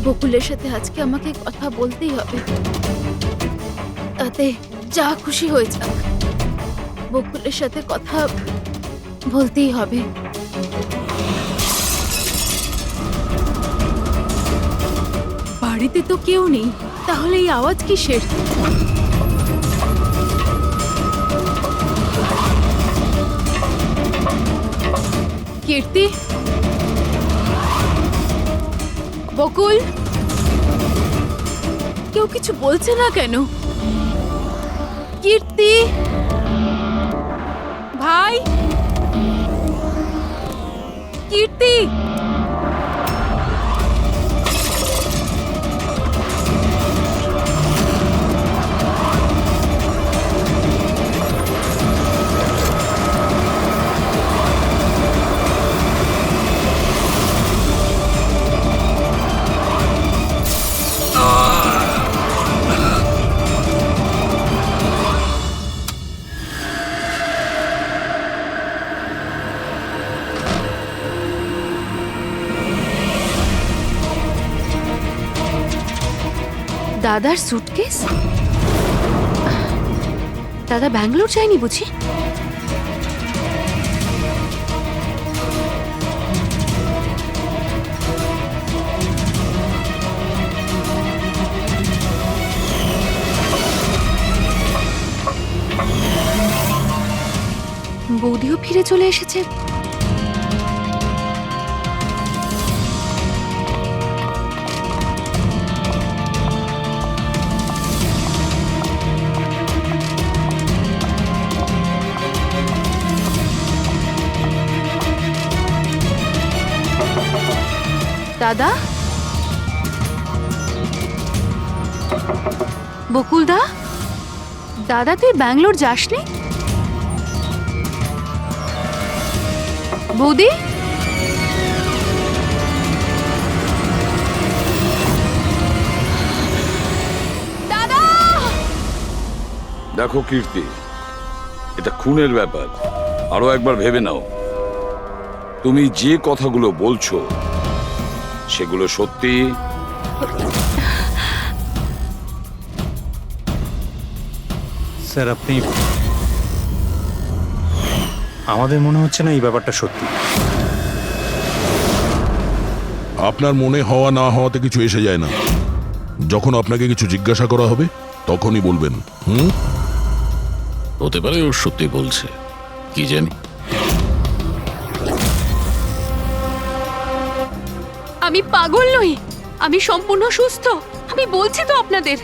বকুলের সাথে আজকে আমাকে কথা বলতেই হবে। তাতে যা খুশি হয়ে যাক, বকুলের সাথে কথা বলতেই হবে। বাড়িতে তো কেউ নেই, তাহলে এই আওয়াজ কিসের? কীর্তি, বকুল, কেউ কিছু বলছে না কেন? কীর্তি ভাই, কীর্তি, দাদার সুটকেস? দাদা ব্যাঙ্গালোর যায়নি বুঝি? বৌদিও ফিরে চলে এসেছে। দাদা, বকুলদা, দাদা তুই ব্যাঙ্গালোর যাসনি? বৌদি, দাদা! দেখো কীর্তি, এটা খুনের ব্যাপার। আরো একবার ভেবে নাও। তুমি যে কথাগুলো বলছো সেগুলো সত্যি? স্যার, আপনি, আমাদের মনে হচ্ছে না এই ব্যাপারটা সত্যি। আপনার মনে হওয়া না হওয়াতে কিছু এসে যায় না। যখন আপনাকে কিছু জিজ্ঞাসা করা হবে তখনই বলবেন। হতে পারে ও সত্যি বলছে, কি জানি। আমি পাগল নই, আমি সম্পূর্ণ সুস্থ। আমি বলছি তো আপনাদের,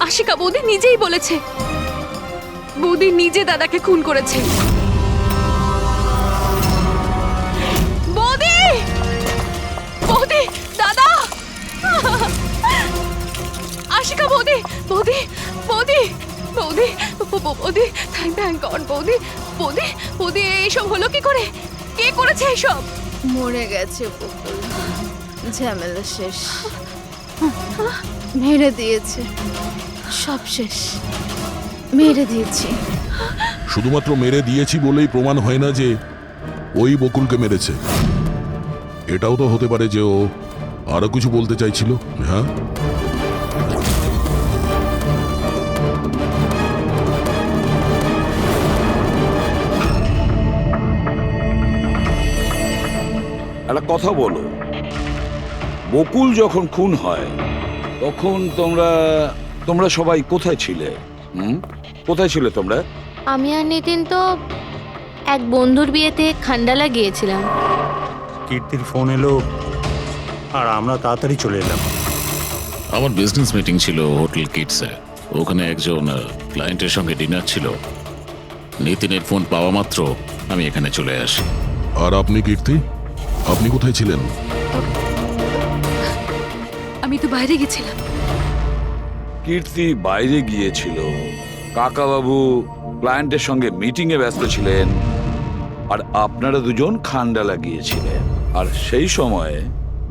আশিকা বৌদি নিজেই বলেছে, বৌদি নিজে দাদাকে খুন করেছে। বৌদি, বৌদি, দাদা, আশিকা বৌদি, বৌদি, বৌদি, বৌদি, বৌদি, থ্যাংক গড। বৌদি, বৌদি, বৌদি, এইসব হলো কি করে? কে করেছে এইসব? মরে গেছে বকুল, ঝামেলা শেষ। মেরে দিয়েছে, সব শেষ, মেরে দিয়েছি। শুধুমাত্র মেরে দিয়েছি বলেই প্রমাণ হয় না যে ওই বকুলকে মেরেছে। এটাও তো হতে পারে যে ও আরো কিছু বলতে চাইছিল। হ্যাঁ, একটা কথা বলো, বকুল যখন খুন হয় তখন তোমরা সবাই কোথায় ছিলে? কোথায় ছিলে তোমরা? আমি আর নিতিন তো এক বন্ধুর বিয়েতে খান্ডালা গিয়েছিলাম। কীর্তির ফোন এলো আর আমরা তাড়াতাড়ি চলে এলাম। আমার বিজনেস মিটিং ছিল হোটেল কিটসে। ওখানে একজন ক্লায়েন্টের সঙ্গে ডিনার ছিল। নিতিনের ফোন পাওয়া মাত্র আমি এখানে চলে আসি। আর আপনি কীর্তি, আপনি কোথায় ছিলেন? আমি তো বাইরে গেছিলাম। কীর্তি বাইরে গিয়েছিল, কাকাবাবু ক্লায়েন্টের সঙ্গে মিটিং এ ব্যস্ত ছিলেন, আর আপনারা দুজন খান্ডালা গিয়েছিলেন। আর সেই সময়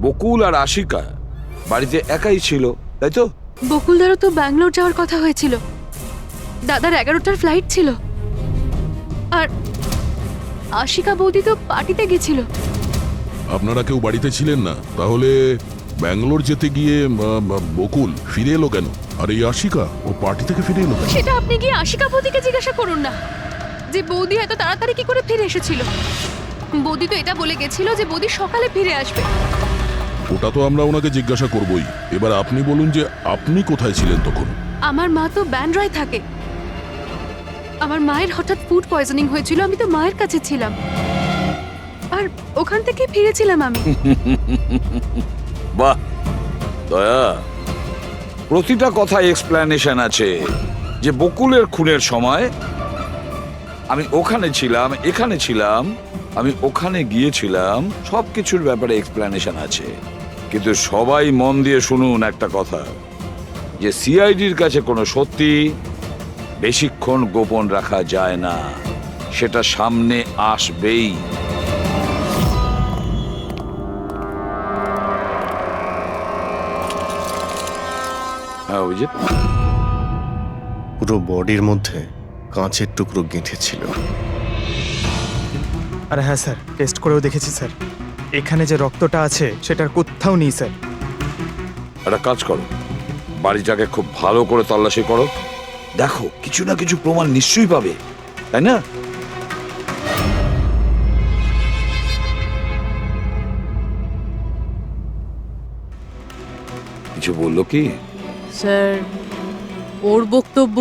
বকুল আর আশিকা বাড়িতে একাই ছিল, তাই তো? বকুলদারও তো ব্যাঙ্গালোর যাওয়ার কথা হয়েছিল। দাদার 11টার ফ্লাইট ছিল। আর আশিকা বৌদি তো পার্টিতে গেছিল। আপনারা কেউ বাড়িতে ছিলেন না? তাহলে ব্যাঙ্গালোর যেতে গিয়ে বকুল ফিরে এলো কেন? আর এই আশিকা ও পার্টি থেকে ফিরে এলো কেন? সেটা আপনি গিয়ে আশিকা বৌদিকে জিজ্ঞাসা করুন না যে বৌদি এত তাড়াতাড়ি কি করে ফিরে এসেছিল। বৌদি তো এটা বলে গেছিল যে বৌদি সকালে ফিরে আসবে। ওটা তো আমরা ওনাকে জিজ্ঞাসা করবই। এবার আপনি বলুন যে আপনি কোথায় ছিলেন তখন? আমার মা তো ব্যান্ড্রায় থাকে। আমার মায়ের হঠাৎ ফুড পয়জনিং হয়েছিল, আমি তো মায়ের কাছে ছিলাম আর ওখান থেকে ফিরেছিলাম আমি। বাহ দয়া, প্রতিটা কথা এক্সপ্লেনেশন আছে। যে বকুলের খুনের সময় আমি ওখানে ছিলাম, এখানে ছিলাম, আমি ওখানে গিয়েছিলাম, সবকিছুর ব্যাপারে এক্সপ্লেনেশন আছে। কিন্তু সবাই মন দিয়ে শুনুন একটা কথা, যে সিআইডির কাছে কোনো সত্যি বেশিক্ষণ গোপন রাখা যায় না, সেটা সামনে আসবেই। হ্যাঁ অভিজিৎ, পুরো বডির মধ্যে কাঁচের টুকরো গেঁথে ছিল। আর হ্যাঁ স্যার, টেস্ট করেও দেখেছি স্যার, এখানে যে রক্তটা আছে সেটার কোথাও নেই স্যার। একটা কাজ করো, বাড়িটাকে খুব ভালো করে তল্লাশি করো, দেখো কিছু না কিছু প্রমাণ নিশ্চয়ই পাবে, তাই না? কিছু বললো কি? স্যার, ওর বক্তব্য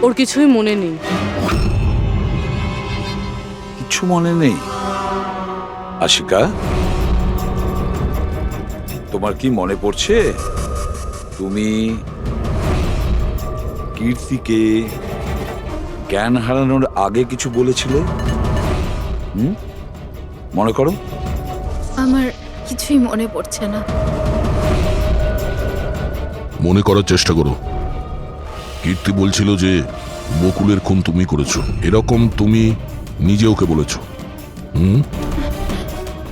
ওর কিছুই মনে নেই। কিছু মনে নেই? আশিকা, তোমার কি মনে পড়ছে তুমি কীর্তিকে জ্ঞান হারানোর আগে কিছু বলেছিলে? মনে করো। আমার কিছুই মনে পড়ছে না। মনে করার চেষ্টা করো। কীর্তি বলছিল যে বকুলের খুন তুমি করেছো, এরকম তুমি নিজে ওকে বলেছো।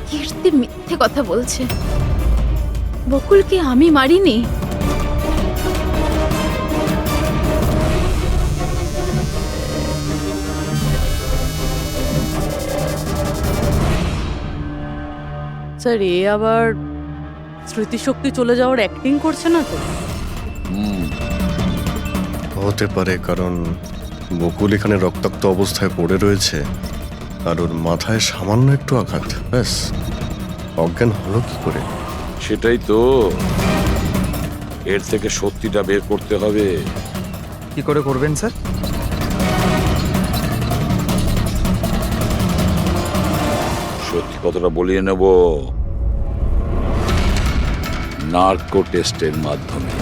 কীর্তি মিথ্যে কথা বলছে। বকুলকে আমি মারিনি। স্যার, এ আবার স্মৃতিশক্তি চলে যাওয়ার অ্যাক্টিং করছে না তো? হতে পারে, কারণ বকুল এখানে রক্তাক্ত অবস্থায় পড়ে রয়েছে আর ওর মাথায় সামান্য একটু আঘাত, ব্যাস অজ্ঞান হলো কি করে? সেটাই তো, এর থেকে সত্যিটা বের করতে হবে। কি করে করবেন স্যার? সত্যি কথাটা বলিয়ে নেব নার্কো টেস্টের মাধ্যমে।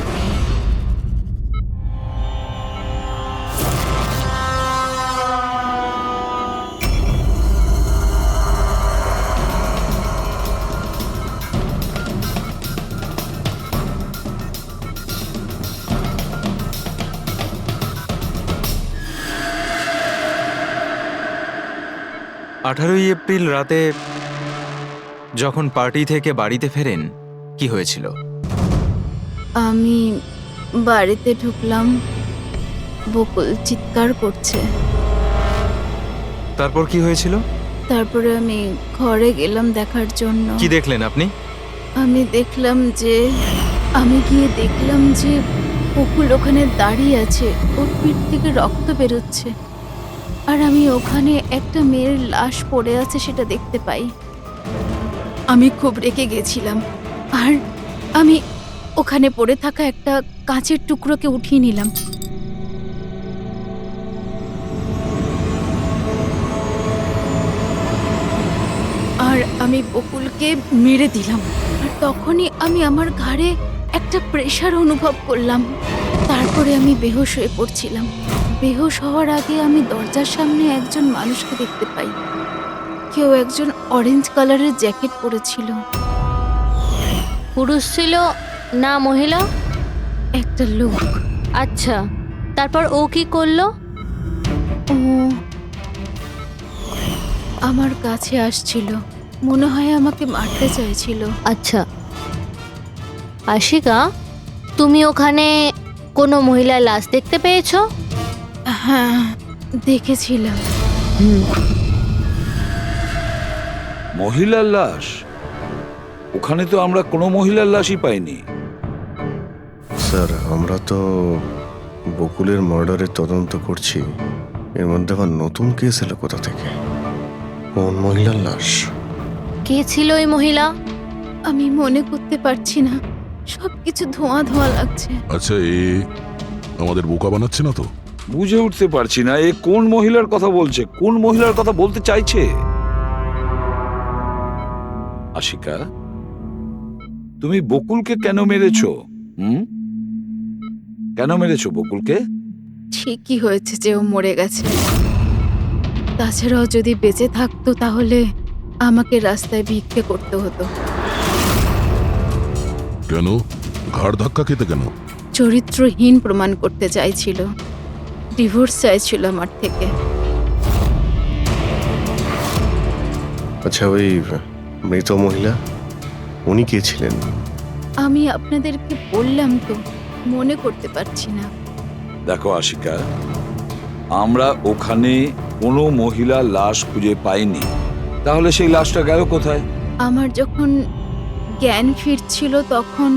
আঠারোই এপ্রিল রাতে যখন পার্টি থেকে বাড়িতে ফেরেন, কি হয়েছিল? আমি বাড়িতে ঢুকলাম, বকুল চিৎকার করছে। তারপর কি হয়েছিল? তারপরে আমি ঘরে গেলাম দেখার জন্য। কি দেখলেন আপনি? আমি গিয়ে দেখলাম যে বকুল ওখানে দাঁড়িয়ে আছে, ওর পিঠ থেকে রক্ত বেরোচ্ছে, আর আমি ওখানে একটা মেয়ের লাশ পড়ে আছে সেটা দেখতে পাই। আমি খুব রেগে গেছিলাম, আর আমি ওখানে পড়ে থাকা একটা কাঁচের টুকরোকে উঠিয়ে নিলাম। আর আমি বকুলকে মেরে দিলাম। আর তখনই আমি আমার ঘাড়ে একটা প্রেশার অনুভব করলাম। তারপরে আমি বেহুশ হয়ে পড়ছিলাম। বেহুশ হওয়ার আগে আমি দরজার সামনে একজন মানুষকে দেখতে পাই। কেউ একজন অরেঞ্জ কালারের জ্যাকেট পরেছিল। পুরুষ ছিল না মহিলা? একটা লোক। আচ্ছা, তারপর ও কি করলো? ও আমার কাছে আসছিল, মনে হয় আমাকে মারতে চাইছিল। আচ্ছা আশিকা, তুমি ওখানে কোনো মহিলার লাশ দেখতে পেয়েছো? হ্যাঁ, দেখেছিলাম। মহিলার লাশ? ওখানে তো আমরা কোনো মহিলার লাশই পাইনি। স্যার আমরা তো বকুলের মার্ডারের তদন্ত করছি, এর মধ্যে আবার নতুন কেস এলো কোথা থেকে? কোন মহিলার লাশ? কে ছিল ওই মহিলা? আমি মনে করতে পারছি না, সবকিছু ধোঁয়া ধোঁয়া লাগছে। আচ্ছা, এ আমাদের বোকা বানাচ্ছে না তো? বুঝে উঠতে পারছি না এ কোন মহিলার কথা বলছে, কোন মহিলার কথা বলতে চাইছে। আশিকা, তুমি বকুলকে কেন মেরেছো? কেন মেরেছো বকুলকে? ঠিকই হয়েছে যে ও মরে গেছে। তাছাড়াও যদি বেঁচে থাকতো তাহলে আমাকে রাস্তায় ভিক্ষে করতে হতো। কেন? ঘাড় ধাক্কা খেতে কেন? চরিত্রহীন প্রমাণ করতে চাইছিল, ডিভোর্স চাইছিল আমার থেকে। আচ্ছা, ওই মৃত মহিলা উনি কে ছিলেন? আমি আপনাদেরকে বললাম তো, মনে করতে পারছি না। দেখো আশিকা, আমরা ওখানে কোনো মহিলা লাশ খুঁজে পাইনি, তাহলে সেই লাশটা গেল কোথায়? আমার যখন জ্ঞান ফিরছিল তখন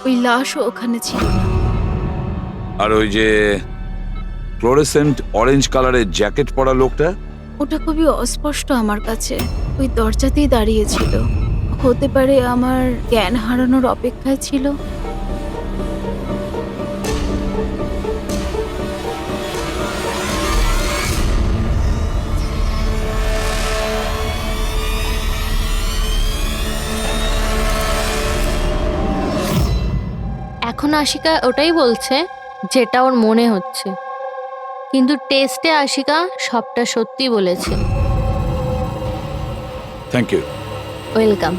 ওই লাশও ওখানে ছিল না। আর ওই যে ফ্লোরেসেন্ট অরেঞ্জ কালারের জ্যাকেট পরা লোকটা? ওটা খুবই অস্পষ্ট আমার কাছে, ওই দরজাতেই দাঁড়িয়েছিল। হতে পারে আমার জ্ঞান হারানোর অপেক্ষায় ছিল। এখন আশিকা ওটাই বলছে যেটা ওর মনে হচ্ছে, কিন্তু টেস্টে আশিকা সবটা সত্যি বলেছে। Thank you. ওয়েলকাম।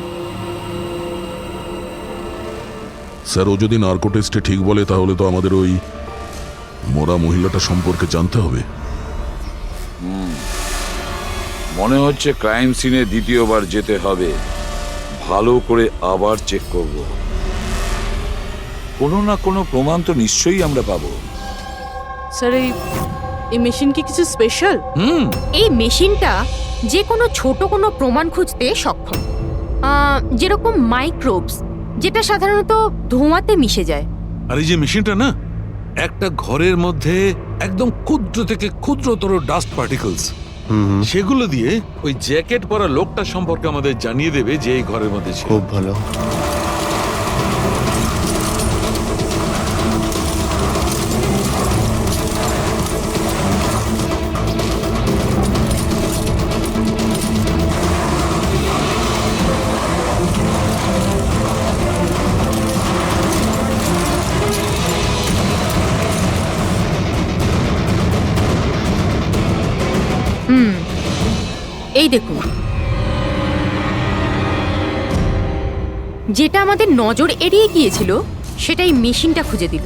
স্যার, ও যদি নার্কো টেস্টে ঠিক বলে তাহলে তো আমাদের ওই মরা মহিলাটা সম্পর্কে জানতে হবে। মনে হচ্ছে ক্রাইম সিনে দ্বিতীয়বার যেতে হবে, ভালো করে আবার চেক করব। কোনো না কোনো প্রমাণ তো নিশ্চয়ই আমরা পাবো। স্যার, এই মেশিন কি কিছু স্পেশাল? এই মেশিনটা যে কোনো ছোট কোনো প্রমাণ খুঁজতে সক্ষম, যেরকম মাইক্রোবস, যেটা সাধারণত ধোঁয়াতে মিশে যায়। আর এই যে মেশিনটা না, একটা ঘরের মধ্যে একদম ক্ষুদ্র থেকে ক্ষুদ্রতর ডাস্ট পার্টিকলস, সেগুলো দিয়ে ওই জ্যাকেট পরা লোকটা সম্পর্কে আমাদের জানিয়ে দেবে যে এই ঘরের মধ্যে ছিল। খুব ভালো। এই দেখুন, যেটা আমাদের নজর এড়িয়ে গিয়েছিল সেটাই মেশিনটা খুঁজে দিল।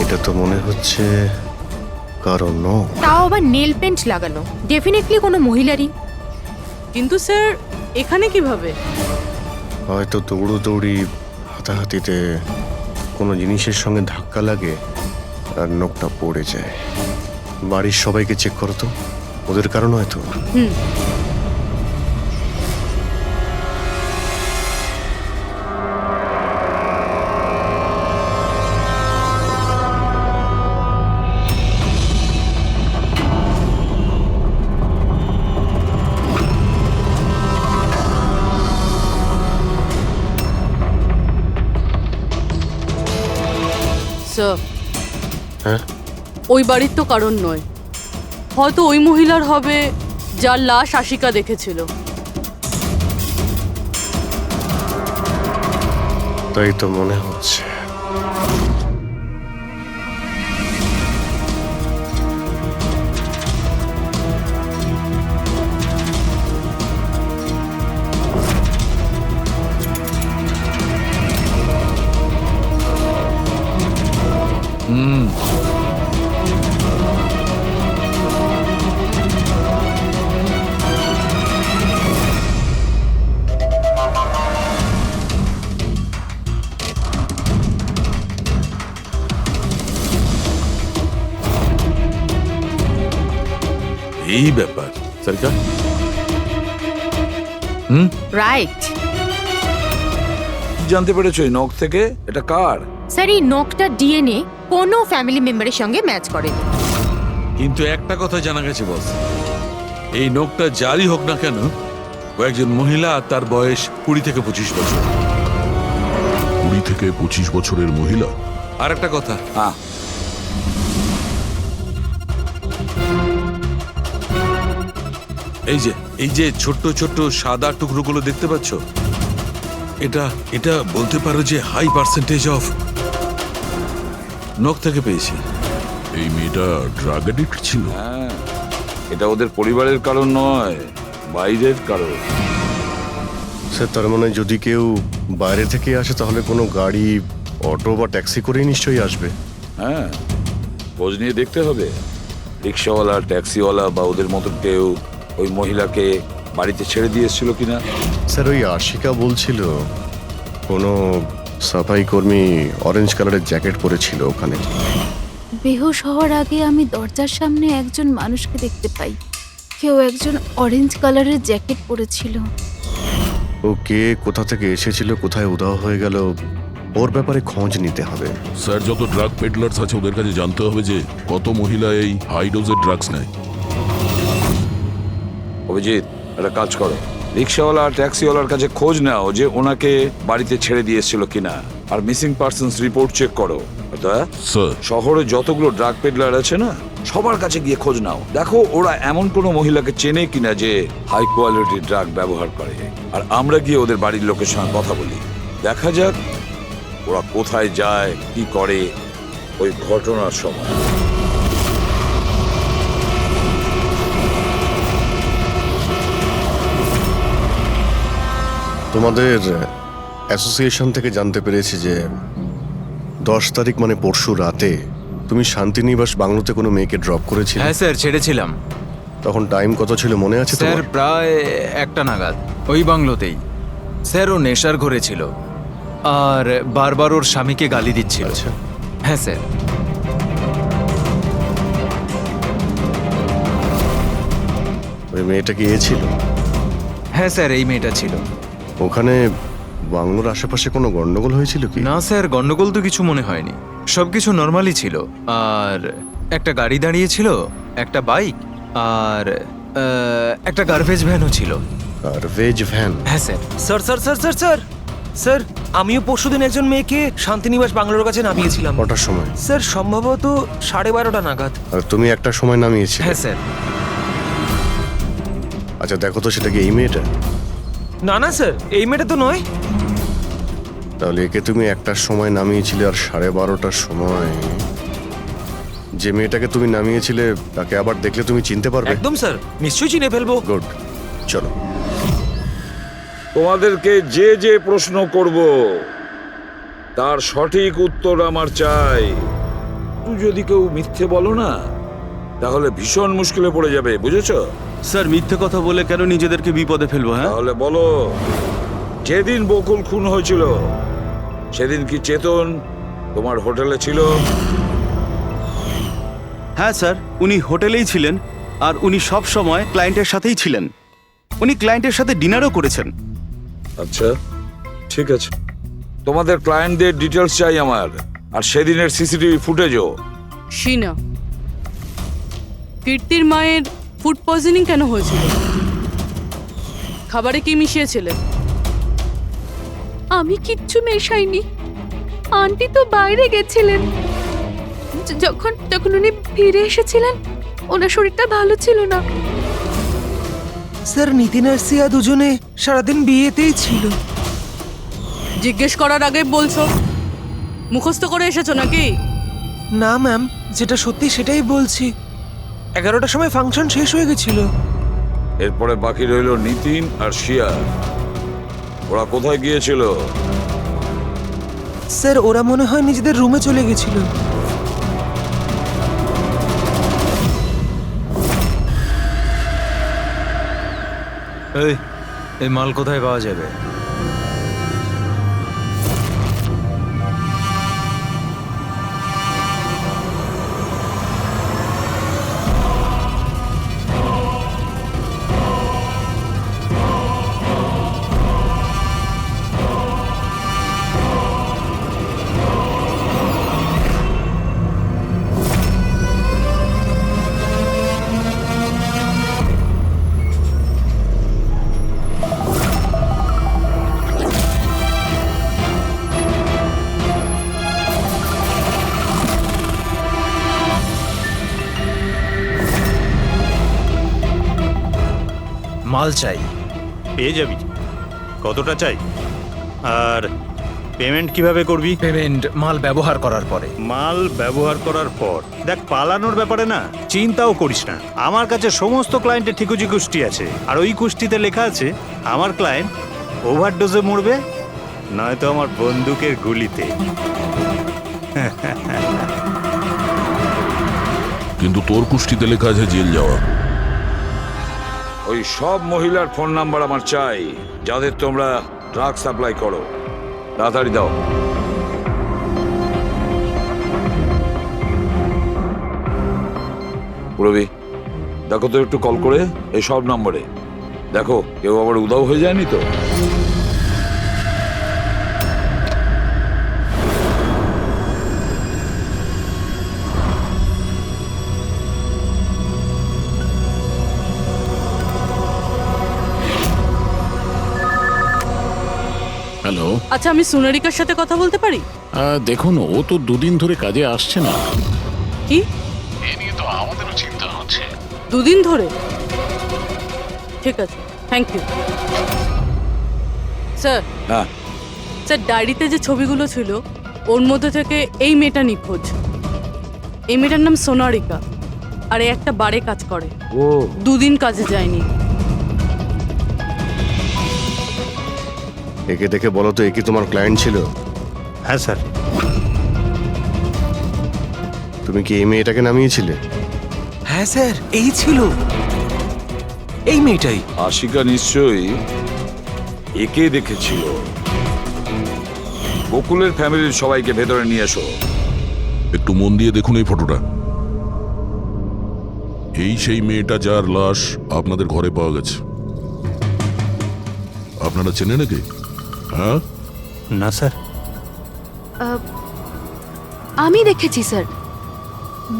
এটা তো মনে হচ্ছে কারণ তাও আবার নেল পেন্ট লাগানো, ডেফিনেটলি কোনো মহিলারই। কিন্তু স্যার এখানে কিভাবে? হয়তো দৌড়োদৌড়ি, হাতাহাতিতে কোনো জিনিসের সঙ্গে ধাক্কা লাগে আর নখটা পড়ে যায়। বাড়ির সবাইকে চেক করো তো, ওদের কারণ হয়তো। স্যার, হ্যাঁ, ওই বাড়ির তো কারণ নয়, হয়তো ওই মহিলার হবে যার লাশ আশিকা দেখেছিল। তাই তো মনে হচ্ছে। সারিকা রাইট কি জানতে পেরেছো এই নখ থেকে? এটা কার? স্যার এই নখটা ডিএনএ কোনো ফ্যামিলি মেম্বারের সঙ্গে ম্যাচ করেনি। কিন্তু একটা কথা জানা গেছে বস, এই নোকটা যারই হোক না কেন, ও একজন মহিলা আর তার বয়স 20 থেকে 25 বছর। 20 থেকে 25 বছরের মহিলা? আর একটা কথা, হ্যাঁ, এই যে ছোট্ট ছোট্ট সাদা টুকরোগুলো দেখতে পাচ্ছ, এটা বলতে পারো যে হাই পার্সেন্টেজ অফ নখ থেকে পেয়েছি। এই মেয়েটা ড্রাগ এডিক্ট ছিল? হ্যাঁ, এটা ওদের পরিবারের কারণ নয়, বাইরের কারণ। স্যার তার মানে যদি কেউ বাইরে থেকে আসে তাহলে কোনো গাড়ি, অটো বা ট্যাক্সি করেই নিশ্চয়ই আসবে। হ্যাঁ, খোঁজ নিয়ে দেখতে হবে রিক্সাওয়ালা, ট্যাক্সিওয়ালা বা ওদের মতো কেউ ওই মহিলাকে বাড়িতে ছেড়ে দিয়ে এসেছিল কিনা। স্যার ওই আশিকা বলছিল কোনো সাফাই কর্মী অরেঞ্জ কালারের জ্যাকেট পরেছিল ওখানে। বেহুশ হওয়ার আগে আমি দরজার সামনে একজন মানুষকে দেখতে পাই, কেউ একজন অরেঞ্জ কালারের জ্যাকেট পরেছিল। ও কে, কোথা থেকে এসেছিল, কোথায় উধাও হয়ে গেল, ওর ব্যাপারে খোঁজ নিতে হবে। স্যার যত ড্রাগ পেডলার্স আছে ওদের কাছে জানতে হবে যে কত মহিলা এই হাই ডোজের ড্রাগস নেয়। অভিজিৎ, একটা কাজ করো, রিক্সাওয়ালা আর ট্যাক্সিওয়ালার কাছে খোঁজ নাও যে ওনাকে বাড়িতে ছেড়ে দিয়ে এসেছিল কিনা, আর মিসিং পার্সনস রিপোর্ট চেক করো। স্যার শহরে যতগুলো ড্রাগ পেডলার আছে না, সবার কাছে গিয়ে খোঁজ নাও, দেখো ওরা এমন কোনো মহিলাকে চেনে কিনা যে হাই কোয়ালিটি ড্রাগ ব্যবহার করে। আর আমরা গিয়ে ওদের বাড়ির লোকের সঙ্গে কথা বলি, দেখা যাক ওরা কোথায় যায়, কি করে ওই ঘটনার সময়। তোমাদের অ্যাসোসিয়েশন থেকে জানতে পেরেছি যে 10 তারিখ মানে পরশু রাতে তুমি শান্তিনিবাস বাংলোতে কোনো মেয়েকে ড্রপ করেছিলে। হ্যাঁ স্যার, ছেড়েছিলাম। তখন টাইম কত ছিল মনে আছে স্যার তোমার? প্রায় 1টা নাগাদ, ওই বাংলোতেই। স্যার ও নেশার ঘরে ছিল আর বারবার ওর স্বামীকে গালি দিচ্ছিল। আচ্ছা, হ্যাঁ স্যার। ওই মেয়েটা কি এ ছিল? হ্যাঁ স্যার, এই মেয়েটা ছিল। ওখানে বাংলোর আশেপাশে কোনো গন্ডগোল হয়েছিল কি? না স্যার, গন্ডগোল তো কিছু মনে হয়নি, সবকিছু নর্মালি ছিল। আর একটা গাড়ি দাঁড়িয়ে ছিল, একটা বাইক আর একটা গার্বেজ ভ্যানও ছিল। Garbage van? হ্যাঁ sir. Sir sir sir sir sir sir আমিও পরশুদিন একজন মেয়েকে শান্তিনিবাস বাংলোর কাছে নামিয়েছিলাম। কটার সময়? স্যার সম্ভবত 12:30 নাগাদ। আর তুমি একটা সময় নামিয়েছিলে? হ্যাঁ স্যার। আচ্ছা দেখো তো সেটা কি এই মেয়েটা? না না স্যার, এই মেয়েটা তো নয়। তাহলে একে তুমি একটার সময় নামিয়েছিলে আর 12:30টার সময় যে মেয়েটাকে তুমি নামিয়েছিলে তাকে আবার দেখলে তুমি চিনতে পারবে? একদম স্যার, নিশ্চয়ই চিনে ফেলবো। গুড, চলো। তোমাদেরকে যে যে প্রশ্ন করব তার সঠিক উত্তর আমার চাই। তুই যদি কেউ মিথ্যে বলো না, তাহলে ভীষণ মুশকিলে পড়ে যাবে, বুঝেছো? স্যার মিথ্যে কথা বলে কেন নিজেদেরকে বিপদে ফেলবো? হ্যাঁ তাহলে বলো, যেদিন বকুল খুন হয়েছিল সেদিন কি চেতন তোমার হোটেলে ছিল? হ্যাঁ স্যার, উনি হোটেলেই ছিলেন আর উনি সব সময় ক্লায়েন্টের সাথেই ছিলেন। উনি ক্লায়েন্টের সাথে ডিনারও করেছেন। আচ্ছা, ঠিক আছে, তোমাদের ক্লায়েন্টদের ডিটেলস চাই আমার, আর সেদিনের সিসিটিভি ফুটেজও। শিনা, কীর্তির মায়ের ফুড পয়জনিং কেন হয়েছিল? খাবারে কি মিশিয়েছিলে? আমি কিচ্ছু মেশাইনি, আন্টি তো বাইরে গেছিলেন। যখন যখন উনি ফিরে এসেছিলেন, ওনার শরীরটা ভালো ছিল না। স্যার নিতিন আর সিয়া দুজনে সারাদিন বিয়েতেই ছিল। জিজ্ঞেস করার আগে বলছো, মুখস্থ করে এসেছো নাকি? না ম্যাম, যেটা সত্যি সেটাই বলছি। 11টার সময় ফাংশন শেষ হয়ে গেছিল। এরপরে বাকি রইল নিতিন আর শিয়া। ওরা কোথায় গিয়েছিল? স্যার ওরা মনে হয় নিজেদের রুমে চলে গেছিল। এই মাল কোথায় পাওয়া যাবে? মাল চাই। পেয়ে যাবি। কতটা চাই? আর পেমেন্ট কিভাবে করবি? পেমেন্ট মাল ব্যবহার করার পরে। মাল ব্যবহার করার পর দেখ, পালানোর ব্যাপারে না চিন্তাও করিস না। আমার কাছে সমস্ত ক্লায়েন্টের ঠিকুজি কুষ্টি আছে, আর ওই কুষ্টিতে লেখা আছে আমার ক্লায়েন্ট ওভারডোজে মরবে, নয়তো আমার বন্দুকের গুলিতে। কিন্তু তোর কুষ্টিতে লেখা আছে জেল যাওয়া। ওই সব মহিলার ফোন নাম্বার আমার চাই, যাদের তোমরা ড্রাগ সাপ্লাই করো। তাড়াতাড়ি দাও। পুরবি, দেখো তো একটু কল করে এই সব নম্বরে। দেখো কেউ আবার উধাও হয়ে যায়নি তো। হ্যালো। আচ্ছা, আমি সোনারিকার সাথে কথা বলতে পারি? দেখুন, ও তো দুদিন ধরে কাজে আসছে না। কি? এ নিয়ে তো আমাদেরও চিন্তা হচ্ছে। দুদিন ধরে? ঠিক আছে, থ্যাংক ইউ স্যার। হ্যাঁ স্যার, ডায়েরিতে যে ছবিগুলো ছিল ওর মধ্যে থেকে এই মেয়েটা নিখোঁজ। এই মেয়েটার নাম সোনারিকা, আর এ একটা বারে কাজ করে। ও, দুদিন কাজে যায়নি। একে দেখে বলো তো, এ কি তোমার ক্লায়েন্ট ছিল? হ্যাঁ স্যার। তুমি কি এই মেয়েটাকে নামিয়েছিলে? হ্যাঁ স্যার, এই ছিল, এই মেয়েটাই। আশিকা নিশ্চয়ই একে দেখেছিল। বকুলের ফ্যামিলির সবাইকে ভেতরে নিয়ে এসো। একটু মন দিয়ে দেখুন এই ফটোটা। এই সেই মেয়েটা যার লাশ আপনাদের ঘরে পাওয়া গেছে। আপনারা চেনেন নাকি? হ্যাঁ না স্যার। আমি দেখেছি স্যার,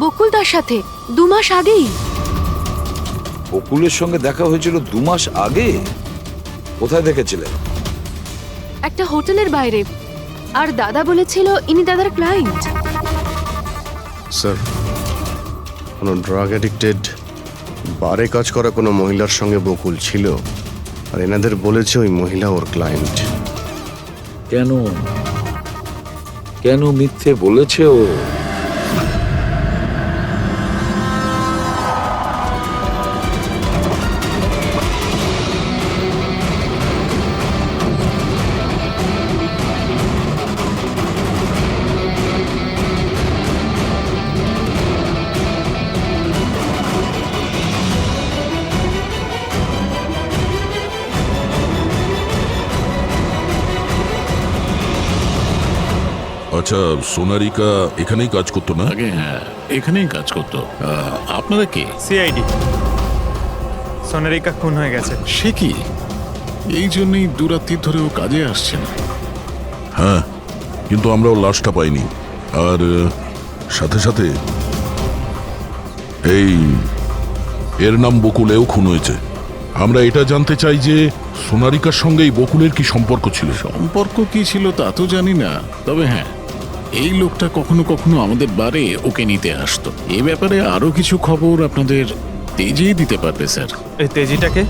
বকুলদার সাথে 2 মাস আগেই। বকুলের সঙ্গে দেখা হয়েছিল 2 মাস আগে? কোথায় দেখেছিলেন? একটা হোটেলের বাইরে। আর দাদা বলেছিল ইনি দাদার ক্লায়েন্ট। স্যার, কোনো ড্রাগ অ্যাডিক্টেড বারে কাজ করা কোনো মহিলার সঙ্গে বকুল ছিল, আর এনাদের বলেছে ওই মহিলা ওর ক্লায়েন্ট। কেন কেন মিথ্যে বলেছে ও? আচ্ছা, সোনারিকা এখানেই কাজ করতো না? আগে হ্যাঁ, এখানেই কাজ করতো। আপনারা কে? সিআইডি। সোনারিকা খুন হয়ে গেছে। সে কি? এই জন্যই দুরাত্রি ধরে ও কাজে আসছে না। হ্যাঁ, কিন্তু আমরাও লাশটা পাইনি। আর সাথে সাথে এই এর নাম বকুলেও খুন হয়েছে। আমরা এটা জানতে চাই যে সোনারিকার সঙ্গে এই বকুলের কি সম্পর্ক ছিল? সম্পর্ক কি ছিল তা তো জানি না, তবে হ্যাঁ, এই লোকটা কখনো কখনো আমাদের বারে ওকে নিতে আসতো। এ ব্যাপারে আরো কিছু খবর আপনাদের তেজি দিতে পারবে স্যার। এই তেজিটাকে?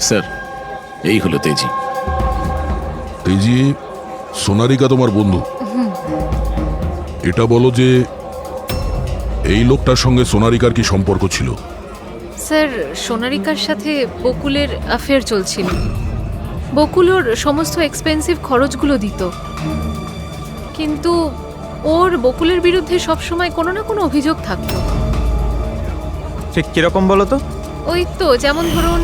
স্যার, এই হলো তেজি। তেজি, সোনারিকা তোমার বন্ধু। এটা বলো যে এই লোকটার সঙ্গে সোনারিকার কি সম্পর্ক ছিল? স্যার, সোনারিকার সাথে বকুলের অ্যাফেয়ার চলছিল। বকুল ওর সমস্ত এক্সপেন্সিভ খরচগুলো দিত, কিন্তু ওর বকুলের বিরুদ্ধে সবসময় কোনো না কোনো অভিযোগ থাকতো। ঠিক কিরকম বলো তো? ওই তো, যেমন ধরুন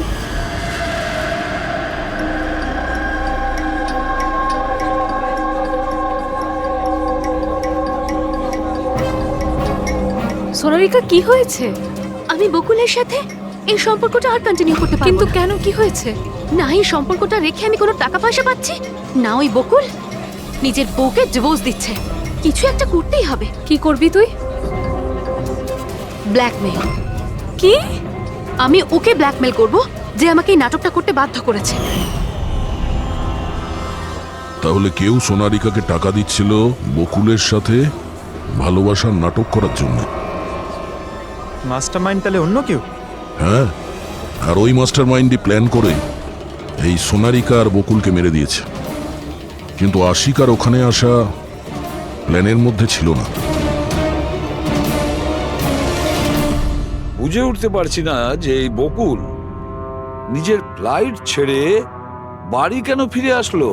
সোনারিকা, কি হয়েছে? আমি বকুলের সাথে এই সম্পর্কটা আর কন্টিনিউ করতে পারবো। কিন্তু কেন, কি হয়েছে? না এই সম্পর্কটা রেখে আমি কোনো টাকা পয়সা পাচ্ছি না, ওই বকুল নিজের বউকে ডিভোর্স দিচ্ছে। কিছু একটা করতেই হবে। কি করবি তুই? ব্ল্যাকমেল। কি? আমি ওকে ব্ল্যাকমেল করব যে আমাকে এই নাটকটা করতে বাধ্য করেছে। তাহলে কেউ সোনারিকাকে টাকা দিচ্ছিল বকুলের সাথে ভালোবাসার নাটক করার জন্য। মাস্টারমাইন্ড তাহলে অন্য কেউ? হ্যাঁ, আর ওই মাস্টার মাইন্ডই প্ল্যান করে এই সোনারিকা আর বকুলকে মেরে দিয়েছে। কিন্তু আশিকার ওখানে আসা প্ল্যানের মধ্যে ছিল না। বুঝে উঠতে পারছি না যে এই বকুল নিজের ফ্লাইট ছেড়ে বাড়ি কেন ফিরে আসলো।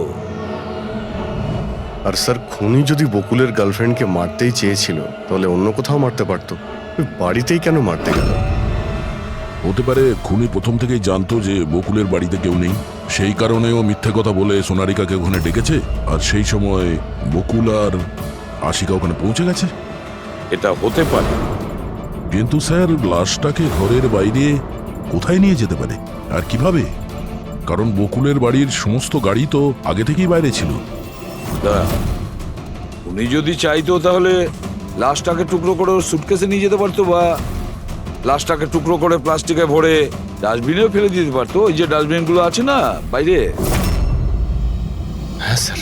আর স্যার, খুনি যদি বকুলের গার্লফ্রেন্ডকে মারতেই চেয়েছিল তাহলে অন্য কোথাও মারতে পারতো, ওই বাড়িতেই কেন মারতে গেল? হতে পারে খুনি প্রথম থেকেই জানতো যে বকুলের বাড়িতে কেউ নেই, সেই কারণেও মিথ্যে কথা বলে সোনারিকাকে ওখানে ডেকেছে, আর সেই সময় বকুল আর আশিকা ওখানে পৌঁছে গেছে। এটা হতে পারে, কিন্তু স্যার লাশটাকে ঘরের বাইরে কোথায় নিয়ে যেতে পারে আর কিভাবে? কারণ বকুলের বাড়ির সমস্ত গাড়ি তো আগে থেকেই বাইরে ছিল। উনি যদি চাইতো তাহলে লাশটাকে টুকরো করে সুটকেসে নিয়ে যেতে পারতো, বা লাশটাকে টুকরো করে প্লাস্টিকে ভরে ডাস্টবিনেও ফেলে দিতে পারতো। ওই যে ডাস্টবিনগুলো আছে না বাইরে। হ্যাঁ স্যার।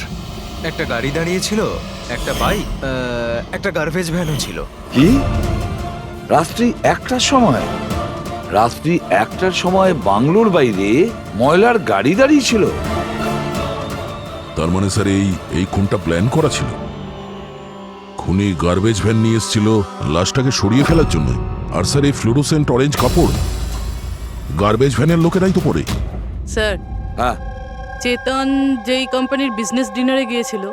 একটা গাড়ি দাঁড়িয়েছিল, একটা বাইক, একটা গার্বেজ ভ্যানও ছিল। কি রাত্রি 1টার সময়? রাত্রি 1টার সময় বাংলোর বাইরে ময়লার গাড়ি দাঁড়িয়ে ছিল? তার মানে স্যার এই খুনটা প্ল্যান করা ছিল। খুনি গার্বেজ ভ্যান নিয়ে এসেছিল লাশটাকে সরিয়ে ফেলার জন্য। আর স্যার এই ফ্লুরোসেন্ট অরেঞ্জ কাপড় গার্বেজ ভ্যানের লোকেরাই তো পরে। স্যার, হ্যাঁ, চেতন যেই কোম্পানির বিজনেস ডিনারে গিয়েছিল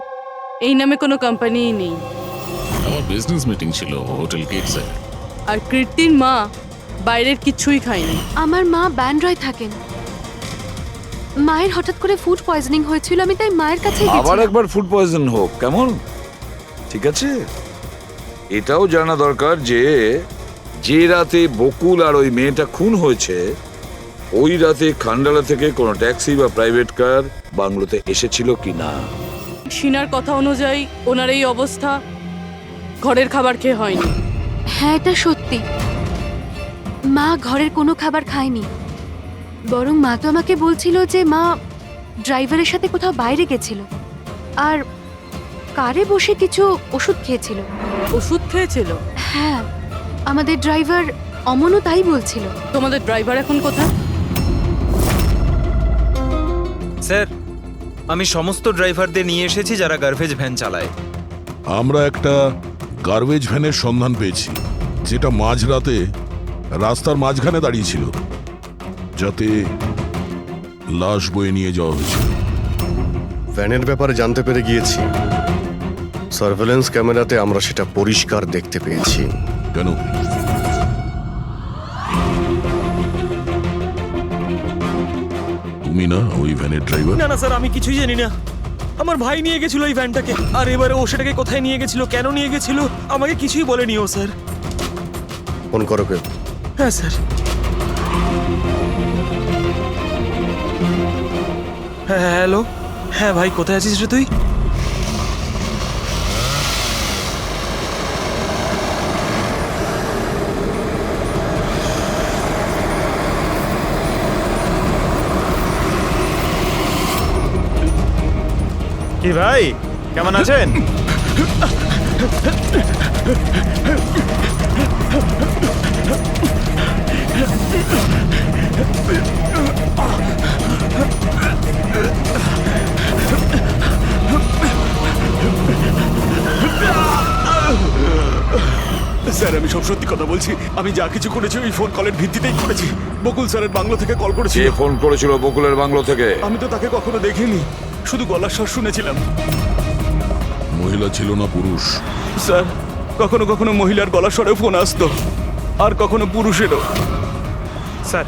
এই নামে কোনো কোম্পানিই নেই। আমার বিজনেস মিটিং ছিল হোটেল কিডসে। আর কীর্তির মা বাইরের কিছুই খায়নি। আমার মা ব্যান্ড্রয় থাকেন। মায়ের হঠাৎ করে ফুড পয়জনিং হয়েছিল, আমি তাই মায়ের কাছে আবার একবার ফুড পয়জন হোক কেমন? ঠিক আছে, এটাও জানা দরকার যে যে রাতে বকুল আর ওই মেয়েটা খুন হয়েছে ওই রাতে খান্ডালা থেকে কোনো ট্যাক্সি বা প্রাইভেট কার বাংলোতে এসেছিল কি না। সিনার কথা অনুযায়ী ওনার এই অবস্থা ঘরের খাবার খেয়ে হয়নি। হ্যাঁ, এটা সত্যি। মা ঘরের কোনো খাবার খায়নি, বরং মা তো আমাকে বলছিল যে মা ড্রাইভারের সাথে কোথাও বাইরে গেছিল আর কারে বসে কিছু ওষুধ খেয়েছিল। ওষুধ খেয়েছিল? হ্যাঁ, আমাদের ড্রাইভার অমনও তাই বলছিল। তোমাদের ড্রাইভার এখন কোথায়? স্যার, আমি সমস্ত ড্রাইভারদের নিয়ে এসেছি যারা গার্বেজ ভ্যান চালায়। আমরা একটা গার্বেজ ভ্যানের সন্ধান পেয়েছি যেটা মাঝরাতে রাস্তার মাঝখানে দাঁড়িয়েছিল, যাতে লাশ বয়ে নিয়ে যাওয়া হয়েছিল। ভ্যানের ব্যাপারে জানতে পেরে গিয়েছি। সার্ভেলেন্স ক্যামেরাতে আমরা সেটা পরিষ্কার দেখতে পেয়েছি। কেন? তুমি না ওই ভ্যানের ড্রাইভার? না না স্যার, আমি কিছুই জানি না। আমার ভাই নিয়ে গেছিল এই ভ্যানটাকে, আর এবারে ও সেটাকে কোথায় নিয়ে গেছিল, কেন নিয়ে গেছিল আমাকে কিছুই বলেনি ও স্যার। ফোন করো কেউ? হ্যাঁ স্যার। হ্যাঁ হ্যালো, হ্যাঁ ভাই কোথায় আছিস রে তুই? কি ভাই, কেমন আছেন? স্যার, আমি সব সত্যি কথা বলছি। আমি যা কিছু করেছি ওই ফোন কলের ভিত্তিতেই করেছি। বকুল স্যারের বাংলো থেকে কল করেছিল। কে ফোন করেছিল বকুলের বাংলো থেকে? আমি তো তাকে কখনো দেখিনি, শুধু গলার স্বর শুনেছিলাম। মহিলা ছিল না পুরুষ? স্যার, কখনো কখনো মহিলার গলার স্বরে ফোন আসতো, আর কখনো পুরুষেরও। স্যার,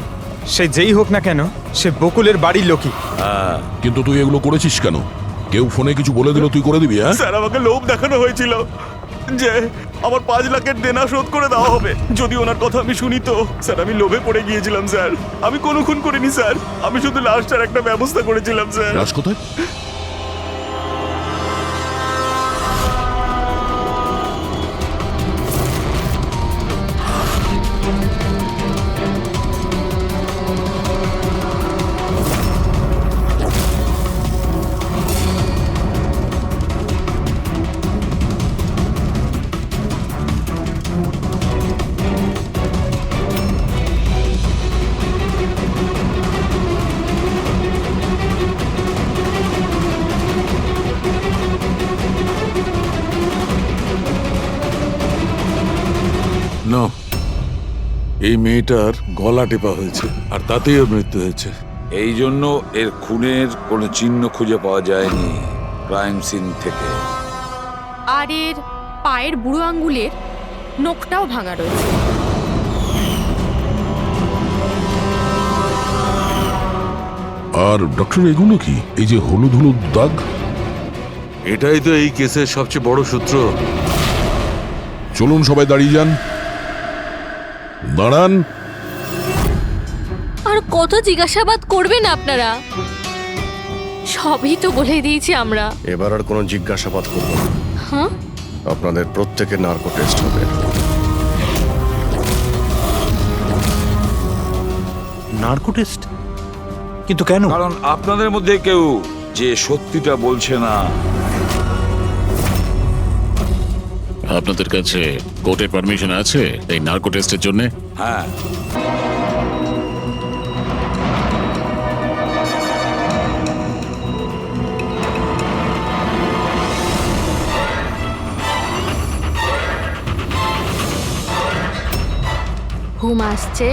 সে যেই হোক না কেন সে বকুলের বাড়ির লোকই। কিন্তু তুই এগুলো করেছিস কেন? কেউ ফোনে কিছু বলে দিল তুই করে দিবি? হ্যাঁ স্যার, আমাকে লোভ দেখানো হয়েছিল যে আমার 5 লাখের দেনা শোধ করে দেওয়া হবে যদি ওনার কথা আমি শুনি। তো স্যার, আমি লোভে পড়ে গিয়েছিলাম স্যার। আমি কোনো খুন করিনি স্যার, আমি শুধু লাশটার একটা ব্যবস্থা করেছিলাম স্যার। লাশ কোথায়? এই মেয়েটার গলা টেপা হয়েছে আর তাতেই ওর মৃত্যু হয়েছে। এই জন্য এর খুনের কোনো চিহ্ন খুঁজে পাওয়া যায়নি ক্রাইম সিন থেকে। আর এর পায়ের বুড়ো আঙ্গুলের নখটাও ভাঙা রয়েছে। আর ডক্টর এগুলো কি? এই যে হলুদ হলুদ দাগ। এটাই তো এই কেসের সবচেয়ে বড় সূত্র। চলুন সবাই দাঁড়িয়ে যান। দাঁড়ান। আর কত জিজ্ঞাসাবাদ করবেন আপনারা? সবই তো বলে দিয়েছি আমরা। এবার আর কোনো জিজ্ঞাসাবাদ করবো না। হ্যাঁ, আপনাদের প্রত্যেকের নার্কো টেস্ট হবে। Narco test? কিন্তু কেন? কারণ আপনাদের মধ্যে কেউ যে সত্যিটা বলছে না। আপনাদের কাছে কোর্টের পারমিশন আছে এই নার্কো টেস্টের জন্য? হ্যাঁ, ঘুম আসছে?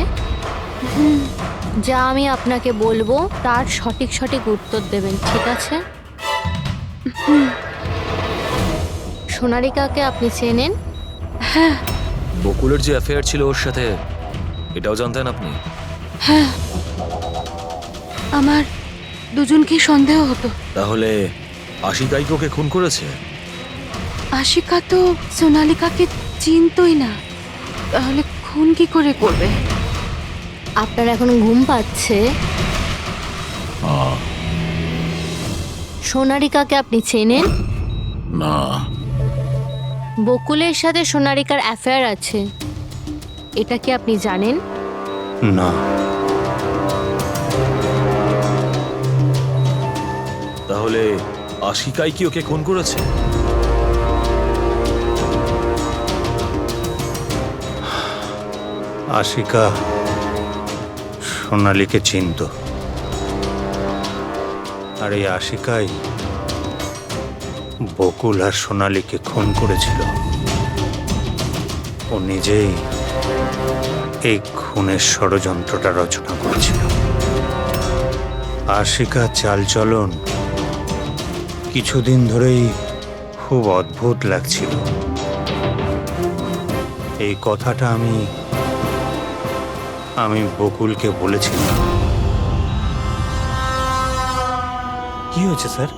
যা আমি আপনাকে বলবো তার সঠিক সঠিক উত্তর দেবেন, ঠিক আছে? সোনারিকাকে আপনি চেনেন? বকুলের যে অ্যাফেয়ার ছিল ওর সাথে, এটাও জানতেন আপনি? হ্যাঁ, আমার দুজনকেই সন্দেহ হতো। তাহলে আশিকাই কি ওকে খুন করেছে? আশিকা তো সোনালিকাকে চিনতই না, তাহলে খুন কি করে করবে? আপনার এখন ঘুম পাচ্ছে? সোনারিকাকে আপনি চেনেন? না। বকুলের সাথে সোনারিকার অ্যাফেয়ার আছে, এটা কি আপনি জানেন? না। তাহলে আশিকাই কি ওকে খুন করেছে? আশিকা সোনালীকে চিনত, আর এই আশিকাই বকুল আর সোনালীকে খুন করেছিল। ও নিজেই এই খুনের ষড়যন্ত্রটা রচনা করেছিল। আশিকা চালচলন কিছুদিন ধরেই খুব অদ্ভুত লাগছিল। এই কথাটা আমি বকুলকে বলেছিলাম। কি হয়েছে স্যার?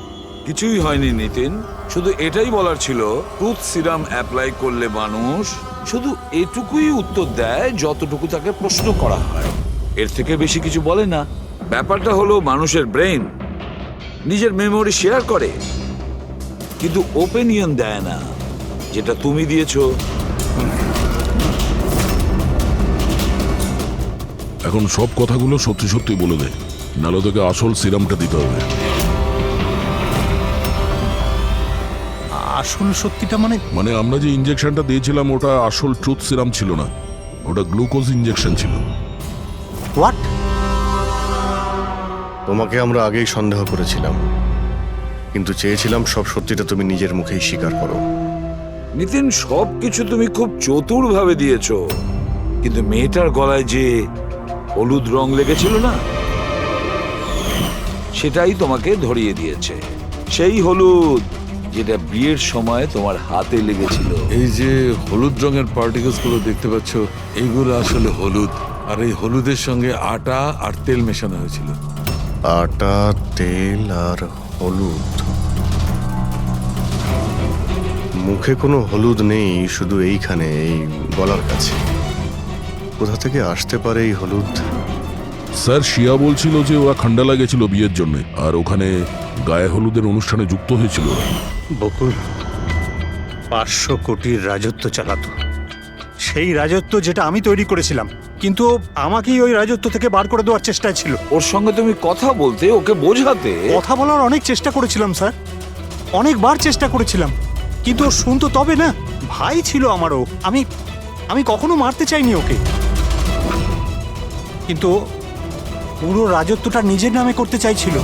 কিছুই হয়নি নিতিন, শুধু এটাই বলার ছিল টুথ সিরাম অ্যাপ্লাই করলে মানুষ শুধু এটুকুই উত্তর দেয় যতটুকু তাকে প্রশ্ন করা হয়, এর থেকে বেশি কিছু বলে না। ব্যাপারটা হলো মানুষের ব্রেন নিজের মেমোরি শেয়ার করে, কিন্তু ওপিনিয়ন দেয় না, যেটা তুমি দিয়েছো। এখন সব কথাগুলো সত্যি সত্যি বলে দে, নাহলে তোকে আসল সিরামটা দিতে হবে। আসল সত্যিটা মানে আমরা যে ইনজেকশনটা দিয়েছিলাম ওটা আসল ট্রুথ সিরাম ছিল না, ওটা গ্লুকোজ ইনজেকশন ছিল। হোয়াট? তোমাকে আমরা আগেই সন্দেহ করেছিলাম, কিন্তু চেয়েছিলাম সব সত্যিটা তুমি নিজের মুখেই স্বীকার করো। নিতিন, সবকিছু তুমি খুব চতুর ভাবে দিয়েছো, কিন্তু মেয়েটার গলায় যে হলুদ রং লেগেছিল না, সেটাই তোমাকে ধরিয়ে দিয়েছে। সেই হলুদ যেটা বিয়ের সময় তোমার হাতে লেগেছিল। এই যে হলুদ রঙের পার্টিকেলস গুলো দেখতে পাচ্ছ, এইগুলো আসলে হলুদ, আর এই হলুদের সঙ্গে আটা আর তেল মেশানো হয়েছিল। আটা, তেল আর হলুদ। মুখে কোনো হলুদ নেই, শুধু এইখানে, এই গলার কাছে। কোথা থেকে আসতে পারে এই হলুদ? স্যার শিয়া বলছিল যে ওরা খান্ডালা গেছিল বিয়ের জন্য, আর ওখানে গায়ে হলুদের অনুষ্ঠানে যুক্ত হয়েছিল। বকুল 500 কোটির রাজত্ব চালাতো, সেই রাজত্ব যেটা আমি তৈরি করেছিলাম, কিন্তু আমাকেই ওই রাজত্ব থেকে বার করে দেওয়ার চেষ্টায় ছিল। ওর সঙ্গে তুমি কথা বলতে, ওকে বোঝাতে। কথা বলার অনেক চেষ্টা করেছিলাম স্যার, অনেকবার চেষ্টা করেছিলাম, কিন্তু ও শুনতো তবে না। ভাই ছিল আমারও, আমি কখনো মারতে চাইনি ওকে, কিন্তু পুরো রাজত্বটা নিজের নামে করতে চাইছিল।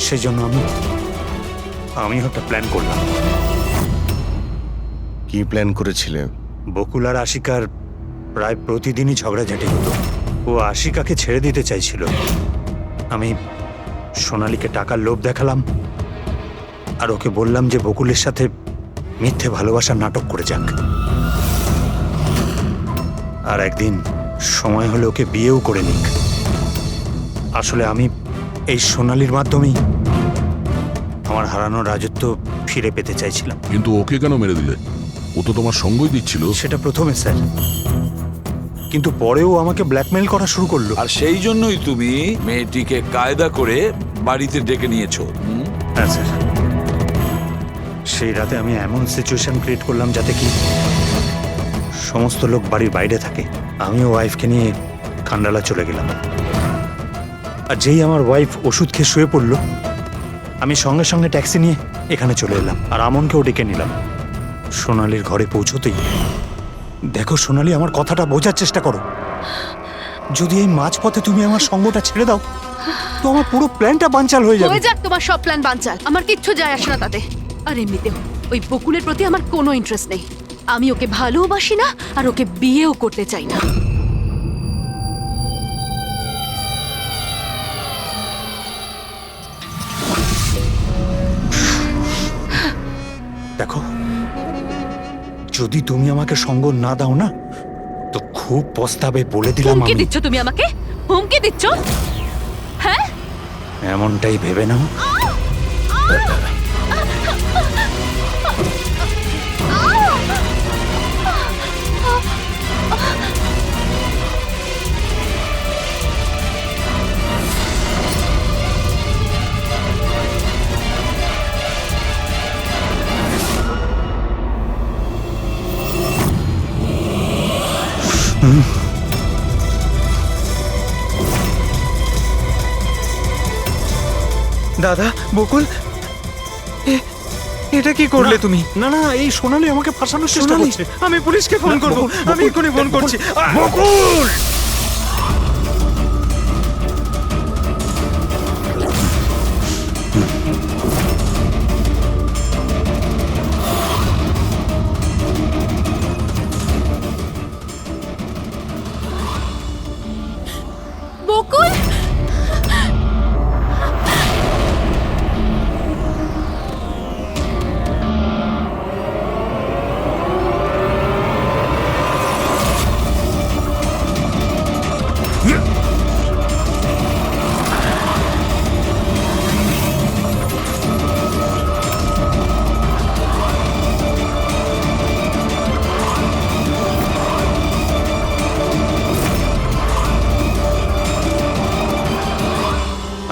সেজন্য আমি একটা প্ল্যান করলাম। কি প্ল্যান করেছিলে? বকুল আর আশিকার প্রায় প্রতিদিনই ঝগড়াঝাটি হতো। ও আশিকাকে ছেড়ে দিতে চাইছিল। আমি সোনালীকে টাকার লোভ দেখালাম আর ওকে বললাম যে বকুলের সাথে মিথ্যে ভালোবাসার নাটক করে যাক। আর একদিন সময় হলে ওকে বিয়েও করে নিক। আসলে আমি এই সোনালীর মাধ্যমেই আমার হারানো রাজত্ব ফিরে পেতে চাইছিলাম। কিন্তু ওকে কেন মেরে দিলে? ও তো তোমার সঙ্গই দিচ্ছিল। সেটা প্রথমে স্যার, কিন্তু পরেও আমাকে ব্ল্যাকমেল করা শুরু করলো। আর সেই জন্যই তুমি মেয়েটিকে কায়দা করে বাড়িতে ডেকে নিয়েছো। হ্যাঁ স্যার, সেই রাতে আমি এমন সিচুয়েশন ক্রিয়েট করলাম যাতে কি সমস্ত লোক বাড়ির বাইরে থাকে। আমিও ওয়াইফকে নিয়ে খান্ডালা চলে গেলাম। আর যেই আমার ওয়াইফ ওষুধ খেয়ে শুয়ে পড়লো, আমি সঙ্গে সঙ্গে ট্যাক্সি নিয়ে এখানে চলে এলাম আর আমনকেও ডেকে নিলাম। সোনালীর ঘরে পৌঁছতেই, দেখো সোনালী, আমার কথাটা বোঝার চেষ্টা করো। যদি এই মাঝপথে তুমি আমার সঙ্গটা ছেড়ে দাও তো আমার পুরো প্ল্যানটা বানচাল হয়ে যাবে। হয়ে যাক তোমার সব প্ল্যান বানচাল, আমার কিচ্ছু যায় আসে না তাতে। আর এমনিতেও ওই বকুলের প্রতি আমার কোনো ইন্টারেস্ট নেই। আমি ওকে ভালোবাসি না আর ওকে বিয়েও করতে চাই না। দেখো, যদি তুমি আমাকে সঙ্গ না দাও না তো খুব পস্তাবে, বলে দিলাম। হুমকি আমি দিচ্ছ তুমি আমাকে? হুমকি দিচ্ছ? হ্যাঁ, এমনটাই ভেবে নাও। দাদা, বকুল, এটা কি করলে তুমি? না না, এই সোনালী আমাকে ফাঁসানোর চেষ্টা সোনালী, করছে। আমি পুলিশকে ফোন করব। আমি এক্ষুনি ফোন করছি। বকুল! বকুল,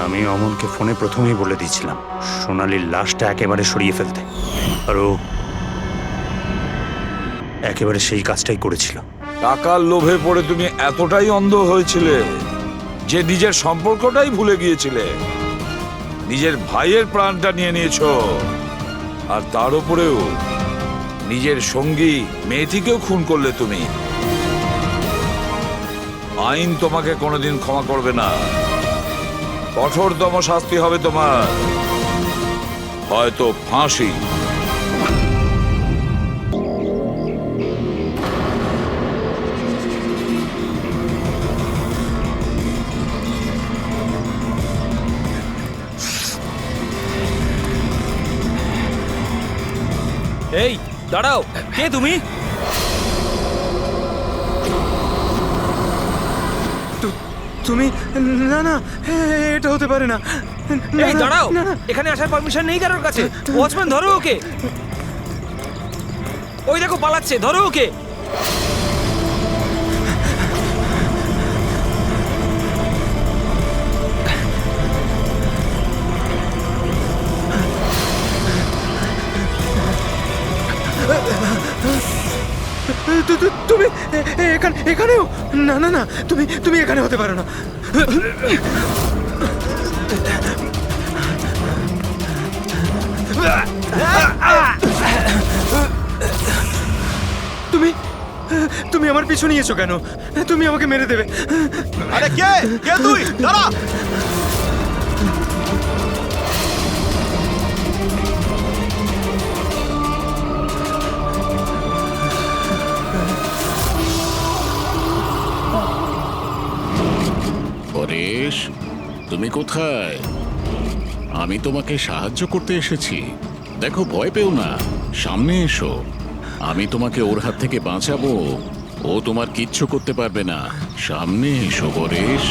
আমি অমনকে ফোনে প্রথমেই বলে দিয়েছিলাম সোনালীর লাশটা একেবারে সরিয়ে ফেলতে, আর ও একেবারে সেই কাজটাই করেছিল। টাকার লোভে পড়ে তুমি এতটাই অন্ধ হয়েছিলে যে নিজের সম্পর্কটাই ভুলে গিয়েছিলে। নিজের ভাইয়ের প্রাণটা নিয়ে নিয়েছো, আর তার উপরেও নিজের সঙ্গী মেয়েটিকেও খুন করলে তুমি। আইন তোমাকে কোনোদিন ক্ষমা করবে না। কঠোরতম শাস্তি হবে তোমার, হয়তো ফাঁসি। এই দাঁড়াও, কে তুমি? তুমি? না না, এটা হতে পারে না। এই দাঁড়াও, এখানে আসার পারমিশন নেই কারোর কাছে। ওয়াচম্যান, ধরো ওকে। ওই দেখো পালাচ্ছে, ধরো ওকে। তুমি এখানেও? না না না, তুমি এখানে হতে পারো না। তুমি আমার পিছু নিয়েছো কেন? তুমি আমাকে মেরে দেবে। আরে কে কে তুই? দাঁড়া! পরেশ, তুমি কোথায়? আমি তোমাকে সাহায্য করতে এসেছি। দেখো, ভয় পেও না, সামনে এসো। আমি তোমাকে ওর হাত থেকে বাঁচাবো। ও তোমার কিচ্ছু করতে পারবে না। সামনে এসো পরেশ।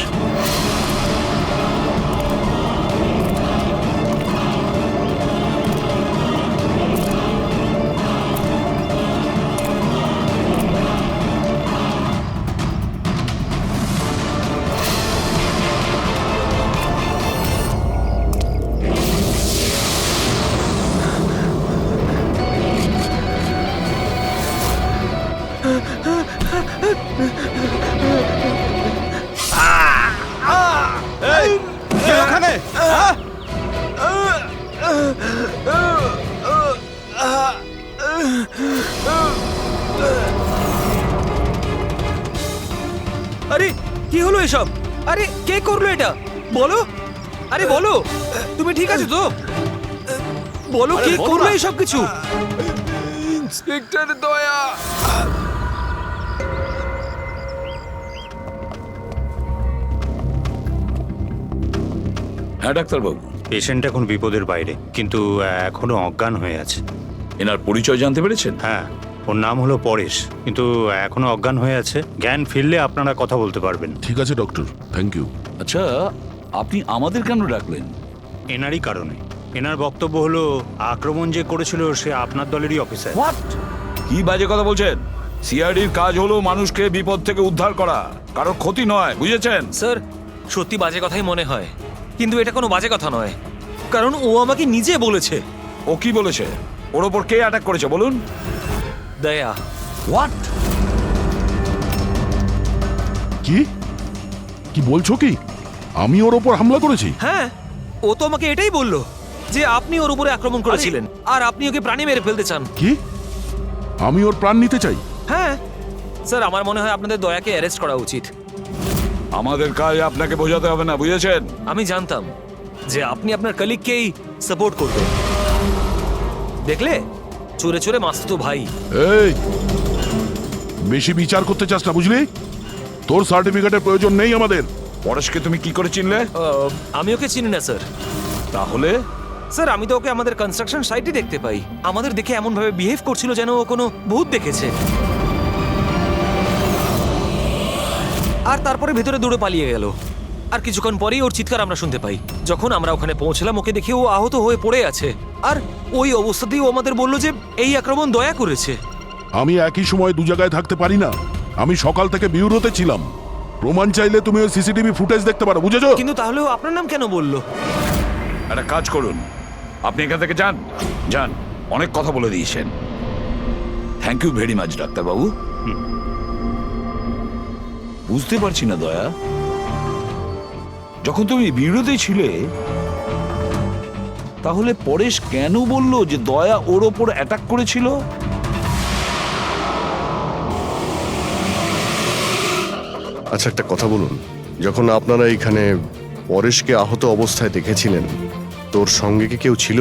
ওখানে আরে কি হলো এসব? আরে কে করলো এটা? বলো, আরে বলো, তুমি ঠিক আছো তো? বলো কে করলো এসব কিছু? ইন্সপেক্টর দয়া। হ্যাঁ ডাক্তারবাবু, পেশেন্ট এখন বিপদের বাইরে, কিন্তু এখনো অজ্ঞান হয়ে আছে। এনার পরিচয় জানতে পেরেছেন? হ্যাঁ, ওর নাম হলো পরেশ, কিন্তু এখনো অজ্ঞান হয়ে আছে। জ্ঞান ফিরলে আপনারা কথা বলতে পারবেন। ঠিক আছে ডক্টর, থ্যাংক ইউ। আচ্ছা, আপনি আমাদের কেন ডাকলেন? এনারই কারণে। এনার বক্তব্য হলো আক্রমণ যে করেছিল সে আপনার দলেরই অফিসার। হোয়াট? কি বাজে কথা বলছেন? সিআইডির কাজ হলো মানুষকে বিপদ থেকে উদ্ধার করা, কারোর ক্ষতি নয়, বুঝেছেন? স্যার, সত্যি বাজে কথাই মনে হয়, কিন্তু এটা কোনো বাজে কথা নয়, কারণ ও আমাকে নিজে বলেছে। ও কি বলেছে? ওর ওপর কে অ্যাটাক করেছে বলুন? দয়া। হোয়াট? কি কি বলছো? কি আমি ওর ওপর হামলা করেছি? হ্যাঁ, ও তো আমাকে এটাই বললো যে আপনি ওর উপরে আক্রমণ করেছিলেন আর আপনি ওকে প্রাণে মেরে ফেলতে চান। কি? আমি ওর প্রাণ নিতে চাই? হ্যাঁ স্যার, আমার মনে হয় আপনাদের দয়াকে অ্যারেস্ট করা উচিত। আমাদের কাজ আপনাকে বোঝাতে হবে না, বুঝেছেন? আমি জানতাম যে আপনি আপনার কলিগকেই সাপোর্ট করবেন। দেখলে, চোরে চোরে মাসতুতো ভাই। এই, বেশি বিচার করতে চাস না, বুঝলি? তোর সার্টিফিকেটের প্রয়োজন নেই আমাদের। পরেশকে তুমি কি করে চিনলে? আমি ওকে চিনি না স্যার। তাহলে? স্যার, আমি তো ওকে আমাদের কনস্ট্রাকশন সাইটে দেখতে পাই। আমাদের দেখে এমন ভাবে বিহেভ করছিল যেন ও কোনো ভূত দেখেছে, আর তারপরে ভেতরে দৌড়ে পালিয়ে গেল। আর কিছুক্ষণ পরেই ওর চিৎকার আমরা শুনতে পাই। যখন আমরা ওখানে পৌঁছলাম, ওকে দেখে ও আহত হয়ে পড়ে আছে, আর ওই অবস্থাতেই ও আমাদের বলল যে এই আক্রমণ দয়া করেছে। আমি একই সময় দু জায়গায় থাকতে পারি না। আমি সকাল থেকে বিউরোতে ছিলাম। প্রমাণ চাইলে তুমি ওই সিসিটিভি ফুটেজ দেখতে পারো, বুঝেছো? কিন্তু তাহলেও আপনার নাম কেন বললো? একটা কাজ করুন, আপনি এখান থেকে যান। যান, অনেক কথা বলে দিয়েছেন। থ্যাংক ইউ ভেরি মাচ ডাক্তারবাবু। বুঝতে পারছি না দয়া, যখন তুমি বিরোধী ছিলে তাহলে পরেশ কেন বলল যে দয়া ওর ওপর অ্যাটাক করেছিল? আচ্ছা, একটা কথা বলুন, যখন আপনারা এখানে পরেশকে আহত অবস্থায় দেখেছিলেন, তোর সঙ্গে কি কেউ ছিল?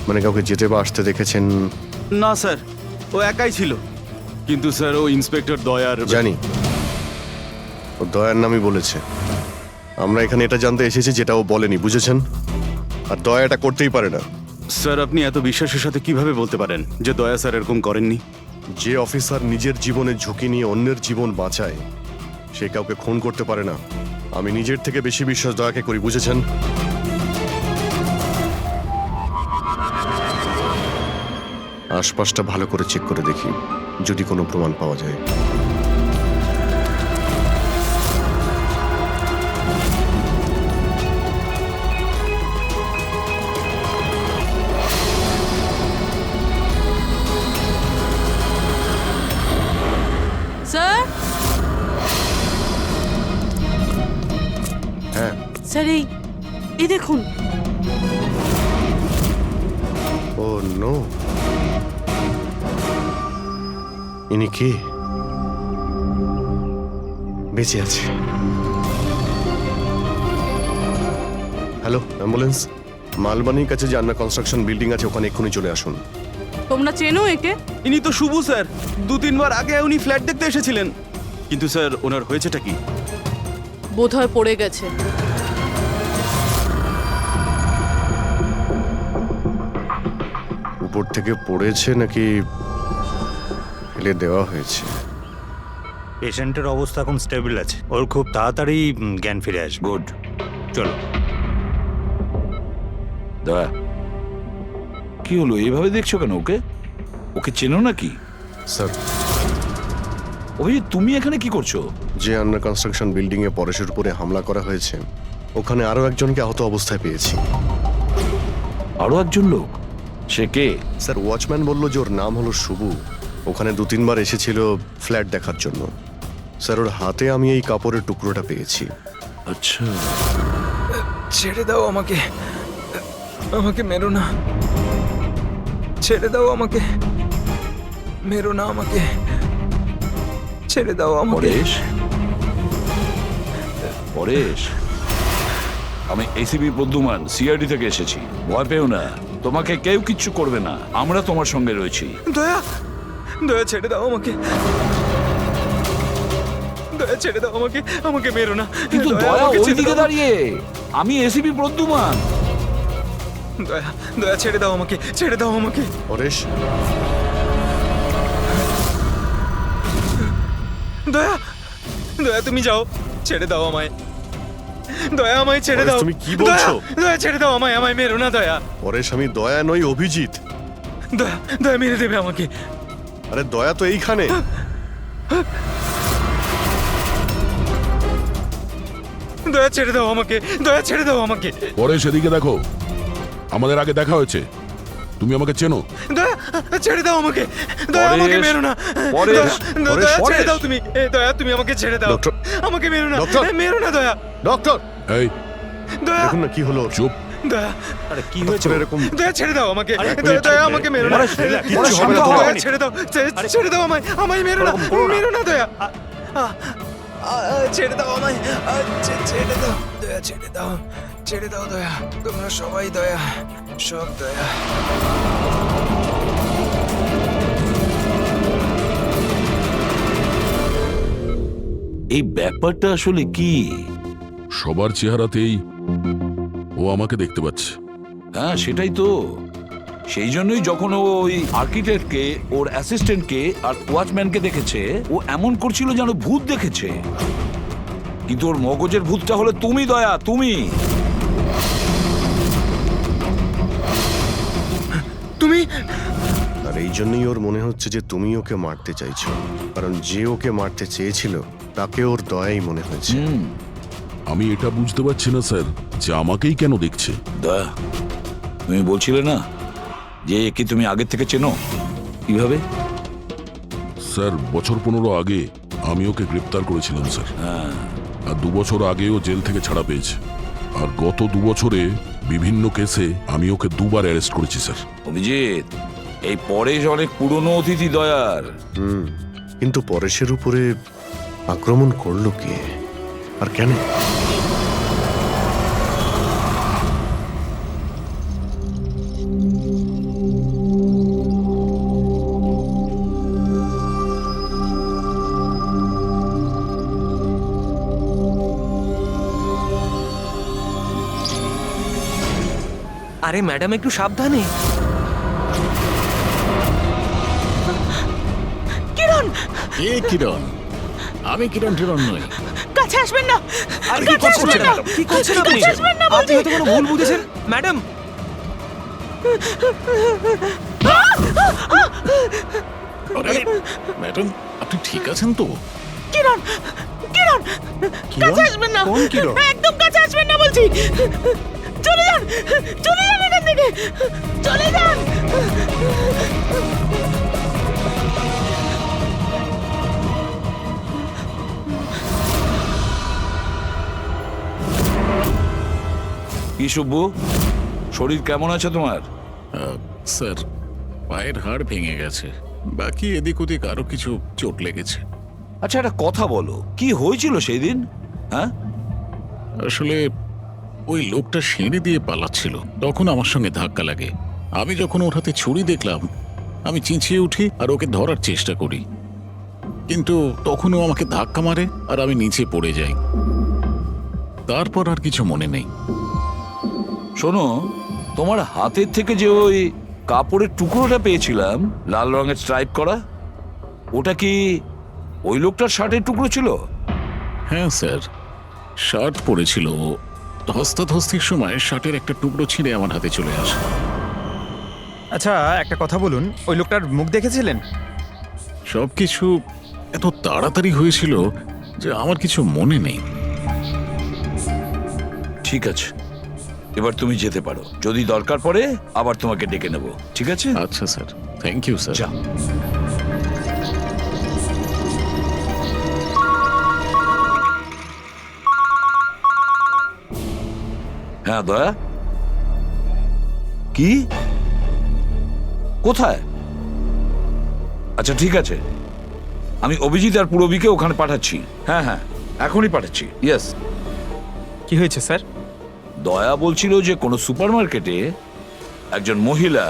মানে কাউকে যেতে বা আসতে দেখেছেন? না স্যার, ও একাই ছিল। কিন্তু স্যার, ও ইন্সপেক্টর দয়ার। জানি, ও দয়ার নামই বলেছে। আমরা এখানে এটা জানতে এসেছি যেটা ও বলেনি, বুঝেছেন? আর দয়া এটা করতেই পারে না। স্যার, আপনি এত বিশ্বাসের সাথে কিভাবে বলতে পারেন যে দয়া স্যার এরকম করেননি? যে অফিসার নিজের জীবনে ঝুঁকি নিয়ে অন্যের জীবন বাঁচায়, সে কাউকে খুন করতে পারে না। আমি নিজের থেকে বেশি বিশ্বাস দয়াকে করি, বুঝেছেন? আশপাশটা ভালো করে চেক করে দেখি, যদি কোনো প্রমাণ পাওয়া যায়। স্যার, হ্যাঁ স্যার, এই দেখুন। ও নো, ইনি কে? বেঁচে আছে। Hello, ambulance. মালবানির কাছে যে আন্না কনস্ট্রাকশন বিল্ডিং আছে, ওখানে এক্ষুনি চলে আসুন। তোমরা চেনো একে? ইনি তো শুভু স্যার। 2-3 বার আগে উনি ফ্ল্যাট দেখতে এসেছিলেন। কিন্তু স্যার, ওনার হয়েছেটা কি? বোধহয় পড়ে গেছে। উপর থেকে পড়েছে নাকি ফেলে দেওয়া হয়েছে? পেশেন্টের অবস্থা এখন স্টেবল আছে, ওর খুব তাড়াতাড়ি জ্ঞান ফিরে আসবে। গুড। চলো। দয়া, কি হলো? এইভাবে দেখছো কেন ওকে? ওকে চেনো নাকি? স্যার, অভিজিৎ, তুমি এখানে কি করছো? যে আন্ডার কনস্ট্রাকশন বিল্ডিং এ পরেশের উপরে হামলা করা হয়েছে, ওখানে আরো একজনকে আহত অবস্থায় পেয়েছি। আরো একজন লোক? সে কে? স্যার, ওয়াচম্যান বলল যে ওর নাম হলো শুভু। ওখানে 2-3 বার এসেছিল ফ্ল্যাট দেখার জন্য। স্যার, ওর হাতে আমি এই কাপড়ের টুকরোটা পেয়েছি। আচ্ছা, ছেড়ে দাও আমাকে, আমাকে মেরো না, ছেড়ে দাও আমাকে, মেরো না আমাকে, ছেড়ে দাও আমাকে। পরেশ, পরেশ, আমি এসিপি প্রদ্যুমান, সিআইডি থেকে এসেছি। ভয় পেও না, তোমাকে কেউ কিচ্ছু করবে না, আমরা তোমার সঙ্গে রয়েছি। দয়া, দয়া ছেড়ে দাও আমাকে, দয়া ছেড়ে দাও আমাকে, আমাকে মেরো না। কিন্তু দয়া ওইদিকে দাঁড়িয়ে, আমি এসিপি প্রদ্যুমান। দয়া, দয়া ছেড়ে দাও আমাকে, ছেড়ে দাও আমাকে। পরেশ, দয়া, দয়া তুমি যাও, ছেড়ে দাও আমায়, দয়া আমায় ছেড়ে পরেশ, দাও। তুমি কি বলছো? দয়া, দয়া ছেড়ে দাও আমায়, আমায় মেরো না দয়া। পরেশ, আমি দয়া নই, অভিজিৎ। দয়া, দয়া মেরে দেবে আমাকে। আরে দয়া তো এইখানে। দয়া ছেড়ে দাও আমাকে, দয়া ছেড়ে দাও আমাকে। পরেশ, এদিকে দেখো, আমাদের আগে দেখা হয়েছে, তুমি আমাকে চেনো? দয়া, ছেড়ে দাও আমাকে, দয়া পরেশ, আমাকে মেরো না। পরেশ, দয়া, পরেশ, দয়া ছেড়ে পরেশ। দাও তুমি, দয়া তুমি আমাকে ছেড়ে দাও। ডক্টর, আমাকে মেরো না, ডক্টর, মেরো না দয়া। ডক্টর, এই দয়া, দেখুন না কি হলো। চুপ। দয়া, আরে কি হঠাৎ হয়েছে? করে এরকম দয়া ছেড়ে দাও আমাকে, আরে, দয়া, দয়া আরে, আমাকে মেরো না। পরেশ, কিচ্ছু হবে না তোমার। দয়া ছেড়ে দাও, ছেড়ে দাও আমায়, আমায় মেরো না, ওরকম করো না। মেরো না দয়া। ছেড়ে দাও আমায়, ছেড়ে দাও দয়া, ছেড়ে দাও, ছেড়ে দাও দয়া। তোমরা সবাই দয়া, সব দয়া। এই ব্যাপারটা আসলে কি? সবার চেহারাতেই ও আমাকে দেখতে পাচ্ছে। হ্যাঁ, সেটাই তো। সেই জন্যই যখন ও ওই আর্কিটেক্টকে, ওর অ্যাসিস্ট্যান্টকে আর ওয়াচম্যানকে দেখেছে, ও এমন করছিল যেন ভূত দেখেছে। কিন্তু ওর মগজের ভূতটা হলো তুমি দয়া, তুমি। তুমি আর এই জন্যই ওর মনে হচ্ছে যে তুমি ওকে মারতে চাইছো, কারণ যে ওকে মারতে চেয়েছিল তাকে ওর দয়াই মনে হয়েছে। আমি এটা বুঝতে পারছি না স্যার, যে আমাকেই কেন দেখছে। দয়া, তুমি বলছিলে না যে একে তুমি আগের থেকে চেনো? কিভাবে? স্যার, বছর 15 আগে আমি ওকে গ্রেপ্তার করেছিলাম স্যার। আর 2 বছর আগেও জেল থেকে ছাড়া পেয়েছে। আর গত 2 বছরে বিভিন্ন কেসে আমি ওকে 2 বার অ্যারেস্ট করেছি স্যার। অভিজিৎ, এই পরেশ অনেক পুরনো অতিথি দয়ার। কিন্তু পরেশের উপরে আক্রমণ করলো কে আর কেন? আরে ম্যাডাম, একটু সাবধানে। কিরণ, কে কিরণ? আমি কিরণ টিরণ নই। কাছে আসবেন না। আরে কি করছেন ম্যাডাম? কি করছেন আপনি? কাছে আসবেন না আপনি হয়তো কোনো ভুল বুঝেছেন ম্যাডাম। আরে ম্যাডাম, আপনি ঠিক আছেন তো? কিরণ, কিরণ, কাছে আসবেন না। কোন কিরণ? একদম কাছে আসবেন না বলছি। চলে যান, চলে যান এখান থেকে, চলে যান। কি শুভ্বু, শরীর কেমন আছে তোমার? স্যার, পায়ের হাড় ভেঙে গেছে, বাকি এদিক ওদিক আরো কিছু চোট লেগেছে। আচ্ছা, একটা কথা বলো, কি হয়েছিল সেই দিন? হ্যাঁ, আসলে ওই লোকটা সিঁড়ি দিয়ে পালাচ্ছিল, তখন আমার সঙ্গে ধাক্কা লাগে। আমি যখন ওর হাতে ছুরি দেখলাম, আমি চেঁচিয়ে উঠি আর ওকে ধরার চেষ্টা করি, কিন্তু তখন ও আমাকে ধাক্কা মারে আর আমি নিচে পড়ে যাই। তারপর আর কিছু মনে নেই। শোনো, তোমার হাতের থেকে যে ওই কাপড়ের টুকরোটা পেয়েছিলাম লাল রঙের স্ট্রাইপ করা, ওটা কি ওই লোকটার শার্টের টুকরো ছিল? হ্যাঁ স্যার, শার্ট পরেছিল। ধস্তাধস্তির সময় শার্টের একটা টুকরো ছিঁড়ে আমার হাতে চলে আসে। আচ্ছা একটা কথা বলুন, ওই লোকটার মুখ দেখেছিলেন? সবকিছু এত তাড়াতাড়ি হয়েছিল যে আমার কিছু মনে নেই। ঠিক আছে, এবার তুমি যেতে পারো। যদি দরকার পড়ে আবার তোমাকে ডেকে নেব, ঠিক আছে? আচ্ছা স্যার, থ্যাংক ইউ স্যার। যা। হ্যাঁ দয়া, কি কোথায়? আচ্ছা ঠিক আছে, আমি অভিজিৎ আর পুরবীকে ওখানে পাঠাচ্ছি। হ্যাঁ হ্যাঁ, এখনই পাঠাচ্ছি। ইয়েস। কি হয়েছে স্যার? দয়া বলছিল যে কোনো সুপারমার্কেটে একজন মহিলা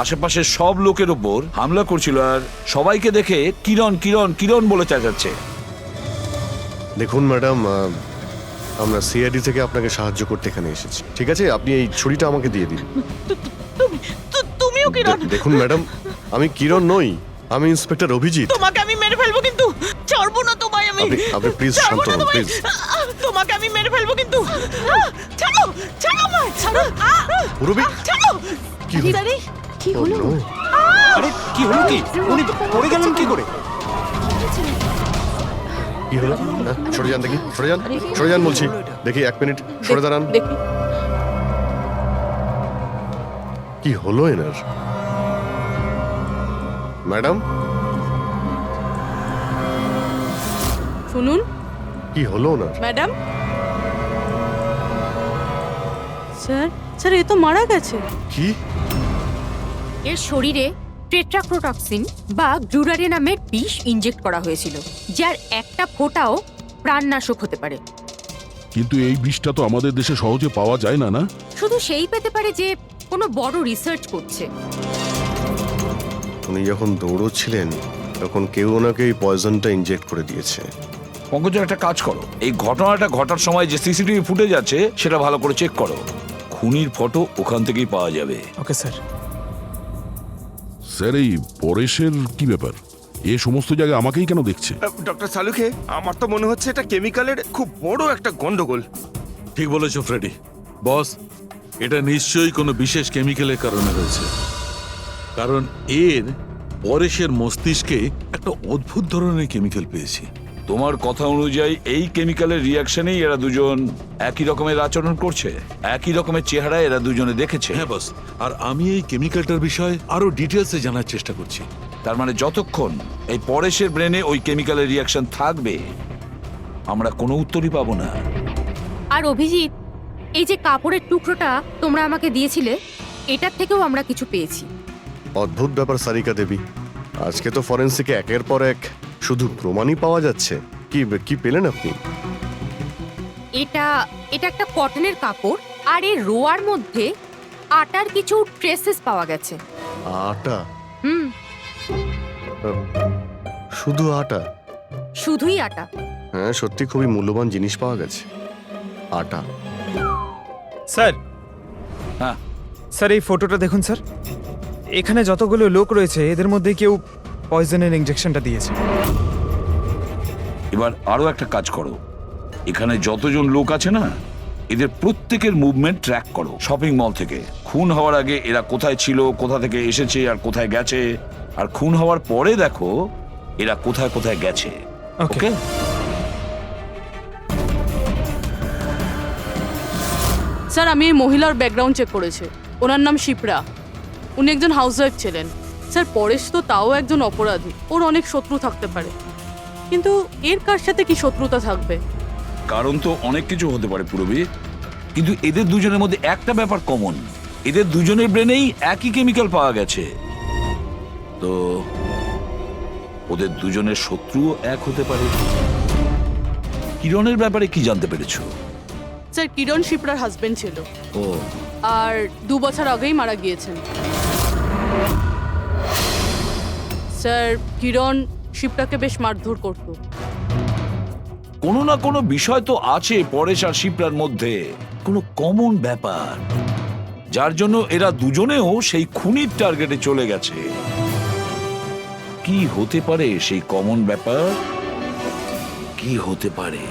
আশেপাশের সব লোকের ওপর হামলা করছিল আর সবাইকে দেখে কিরণ কিরণ কিরণ বলে চেঁচাচ্ছে। দেখুন ম্যাডাম, আমরা সিআইডি থেকে আপনাকে সাহায্য করতে এখানে এসেছি, ঠিক আছে? আপনি এই ছুরিটা আমাকে দিয়ে দিন। তুমিও কিরণ? দেখুন ম্যাডাম, আমি কিরণ নই, আমি ইন্সপেক্টর অভিজিৎ। তোমাকে আমি মেরে ফেলবো কিন্তু, ছাড়বো না তোমায় আমি। আপনি প্লিজ শান্ত হন, প্লিজ। তোমাকে আমি মেরে ফেলবো কিন্তু। ছাড়ো, ছাড়ো আমায়, ছাড়ো। পুরবী, ছাড়ো। কি হলো? কি হলো? আরে কি হলো কি? উনি পড়ে গেলেন কি করে? কি হলো? হ্যাঁ, সরে যান দেখি, সরে যান, সরে যান বলছি। দেখি, 1 মিনিট সরে দাঁড়ান। দেখি কি হলো এনার? ম্যাডাম, শুনুন কি হলো ওনার? ম্যাডাম। স্যার, স্যার এ তো মারা গেছে। কি? এর শরীরে টেট্রাক্রোটক্সিন বা গ্লুরারে নামের বিষ ইনজেক্ট করা হয়েছিল, যার একটা ফোঁটাও প্রাণনাশক হতে পারে। কিন্তু এই বিষটা তো আমাদের দেশে সহজে পাওয়া যায় না, না? শুধু সেই পেতে পারে যে কোনো বড় রিসার্চ করছে। উনি যখন দৌড়চ্ছিলেন তখন কেউ ওনাকে এই পয়জনটা ইনজেক্ট করে দিয়েছে। পঙ্কজ, একটা কাজ করো, এই ঘটনাটা ঘটার সময় যে সিসিটিভি ফুটেজ আছে সেটা ভালো করে চেক করো। খুনির ফটো ওখান থেকেই পাওয়া যাবে। Okay sir. স্যার, এই পরেশের কি ব্যাপার? এ সমস্ত জায়গায় আমাকেই কেন দেখছে? ডক্টর সালুখে, আমার তো মনে হচ্ছে এটা কেমিক্যালের খুব বড় একটা গন্ডগোল। ঠিক বলেছো ফ্রেডি। বস, এটা নিশ্চয়ই কোনো বিশেষ কেমিক্যালের কারণে হয়েছে, কারণ এর পরেশের মস্তিষ্কে একটা অদ্ভুত ধরনের কেমিক্যাল পেয়েছি। তোমার কথা অনুযায়ী এই কেমিক্যালের রিয়াকশনেই এরা দুজন একই রকমের আচরণ করছে, একই রকমের চেহারা এরা দুজনে দেখেছে। হ্যাঁ বস, আর আমি এই কেমিক্যালটার বিষয়ে আরো ডিটেলসে জানার চেষ্টা করছি। তার মানে যতক্ষণ এই পরেশের ব্রেনে ওই কেমিক্যালের রিয়াকশন থাকবে আমরা কোনো উত্তরই পাবো না। আর অভিজিৎ, এই যে কাপড়ের টুকরোটা তোমরা আমাকে দিয়েছিলে, এটার থেকেও আমরা কিছু পেয়েছি। অদ্ভুত ব্যাপার সারিকা দেবী, আজকে তো ফরেন্সিকে একের পর এক শুধু প্রমাণই পাওয়া যাচ্ছে। কি কি পেলেন আপনি? এটা একটা কটনের কাপড়, আর এর রোয়ার মধ্যে আটার কিছু ট্রেসেস পাওয়া গেছে। আটা? হুম, শুধু আটা? শুধুই আটা। হ্যাঁ, সত্যি খুবই মূল্যবান জিনিস পাওয়া গেছে, আটা। স্যার, হ্যাঁ স্যার এই ফটোটা দেখুন স্যার। এখানে যতগুলো লোক রয়েছে এদের মধ্যে কেউ পয়জনের ইনজেকশনটা দিয়েছে। এবার আরো একটা কাজ করো, এখানে যতজন লোক আছে না, এদের প্রত্যেকের মুভমেন্ট ট্র্যাক করো শপিং মল থেকে। খুন হওয়ার আগে এরা কোথায় ছিল, কোথা থেকে এসেছে আর কোথায় গেছে, আর খুন হওয়ার পরে দেখো এরা কোথায় কোথায় গেছে। ওকে? স্যার, আমি এই মহিলার ব্যাকগ্রাউন্ড চেক করেছি। ওনার নাম শিপ্রা। উনি একজন হাউসওয়াইফ ছিলেন। স্যার, পরেশ তো তাও একজন অপরাধী, ওর অনেক শত্রু থাকতে পারে, কিন্তু এর কার সাথে কি শত্রুতা থাকবে? কারণ তো অনেক কিছু হতে পারে পুরবী, কিন্তু এদের দুজনের মধ্যে একটা ব্যাপার কমন, এদের দুজনের ব্রেনেই একই কেমিক্যাল পাওয়া গেছে। তো ওদের দুজনের শত্রুও এক হতে পারে। কিরণের ব্যাপারে কি জানতে পেরেছো? স্যার, কিরণ শিপ্রার হাজবেন্ড ছিল, ও, আর 2 বছর আগেই মারা গিয়েছেন। স্যার, কিরণ শিপ্রাকে বেশ মারধর করতো। কোনো না কোনো বিষয় তো আছে পরেশ আর শিপ্রার মধ্যে, কোনো কমন ব্যাপার, যার জন্য এরা দুজনেও সেই খুনির টার্গেটে চলে গেছে। কি হতে পারে সেই কমন ব্যাপার? কি হতে পারে?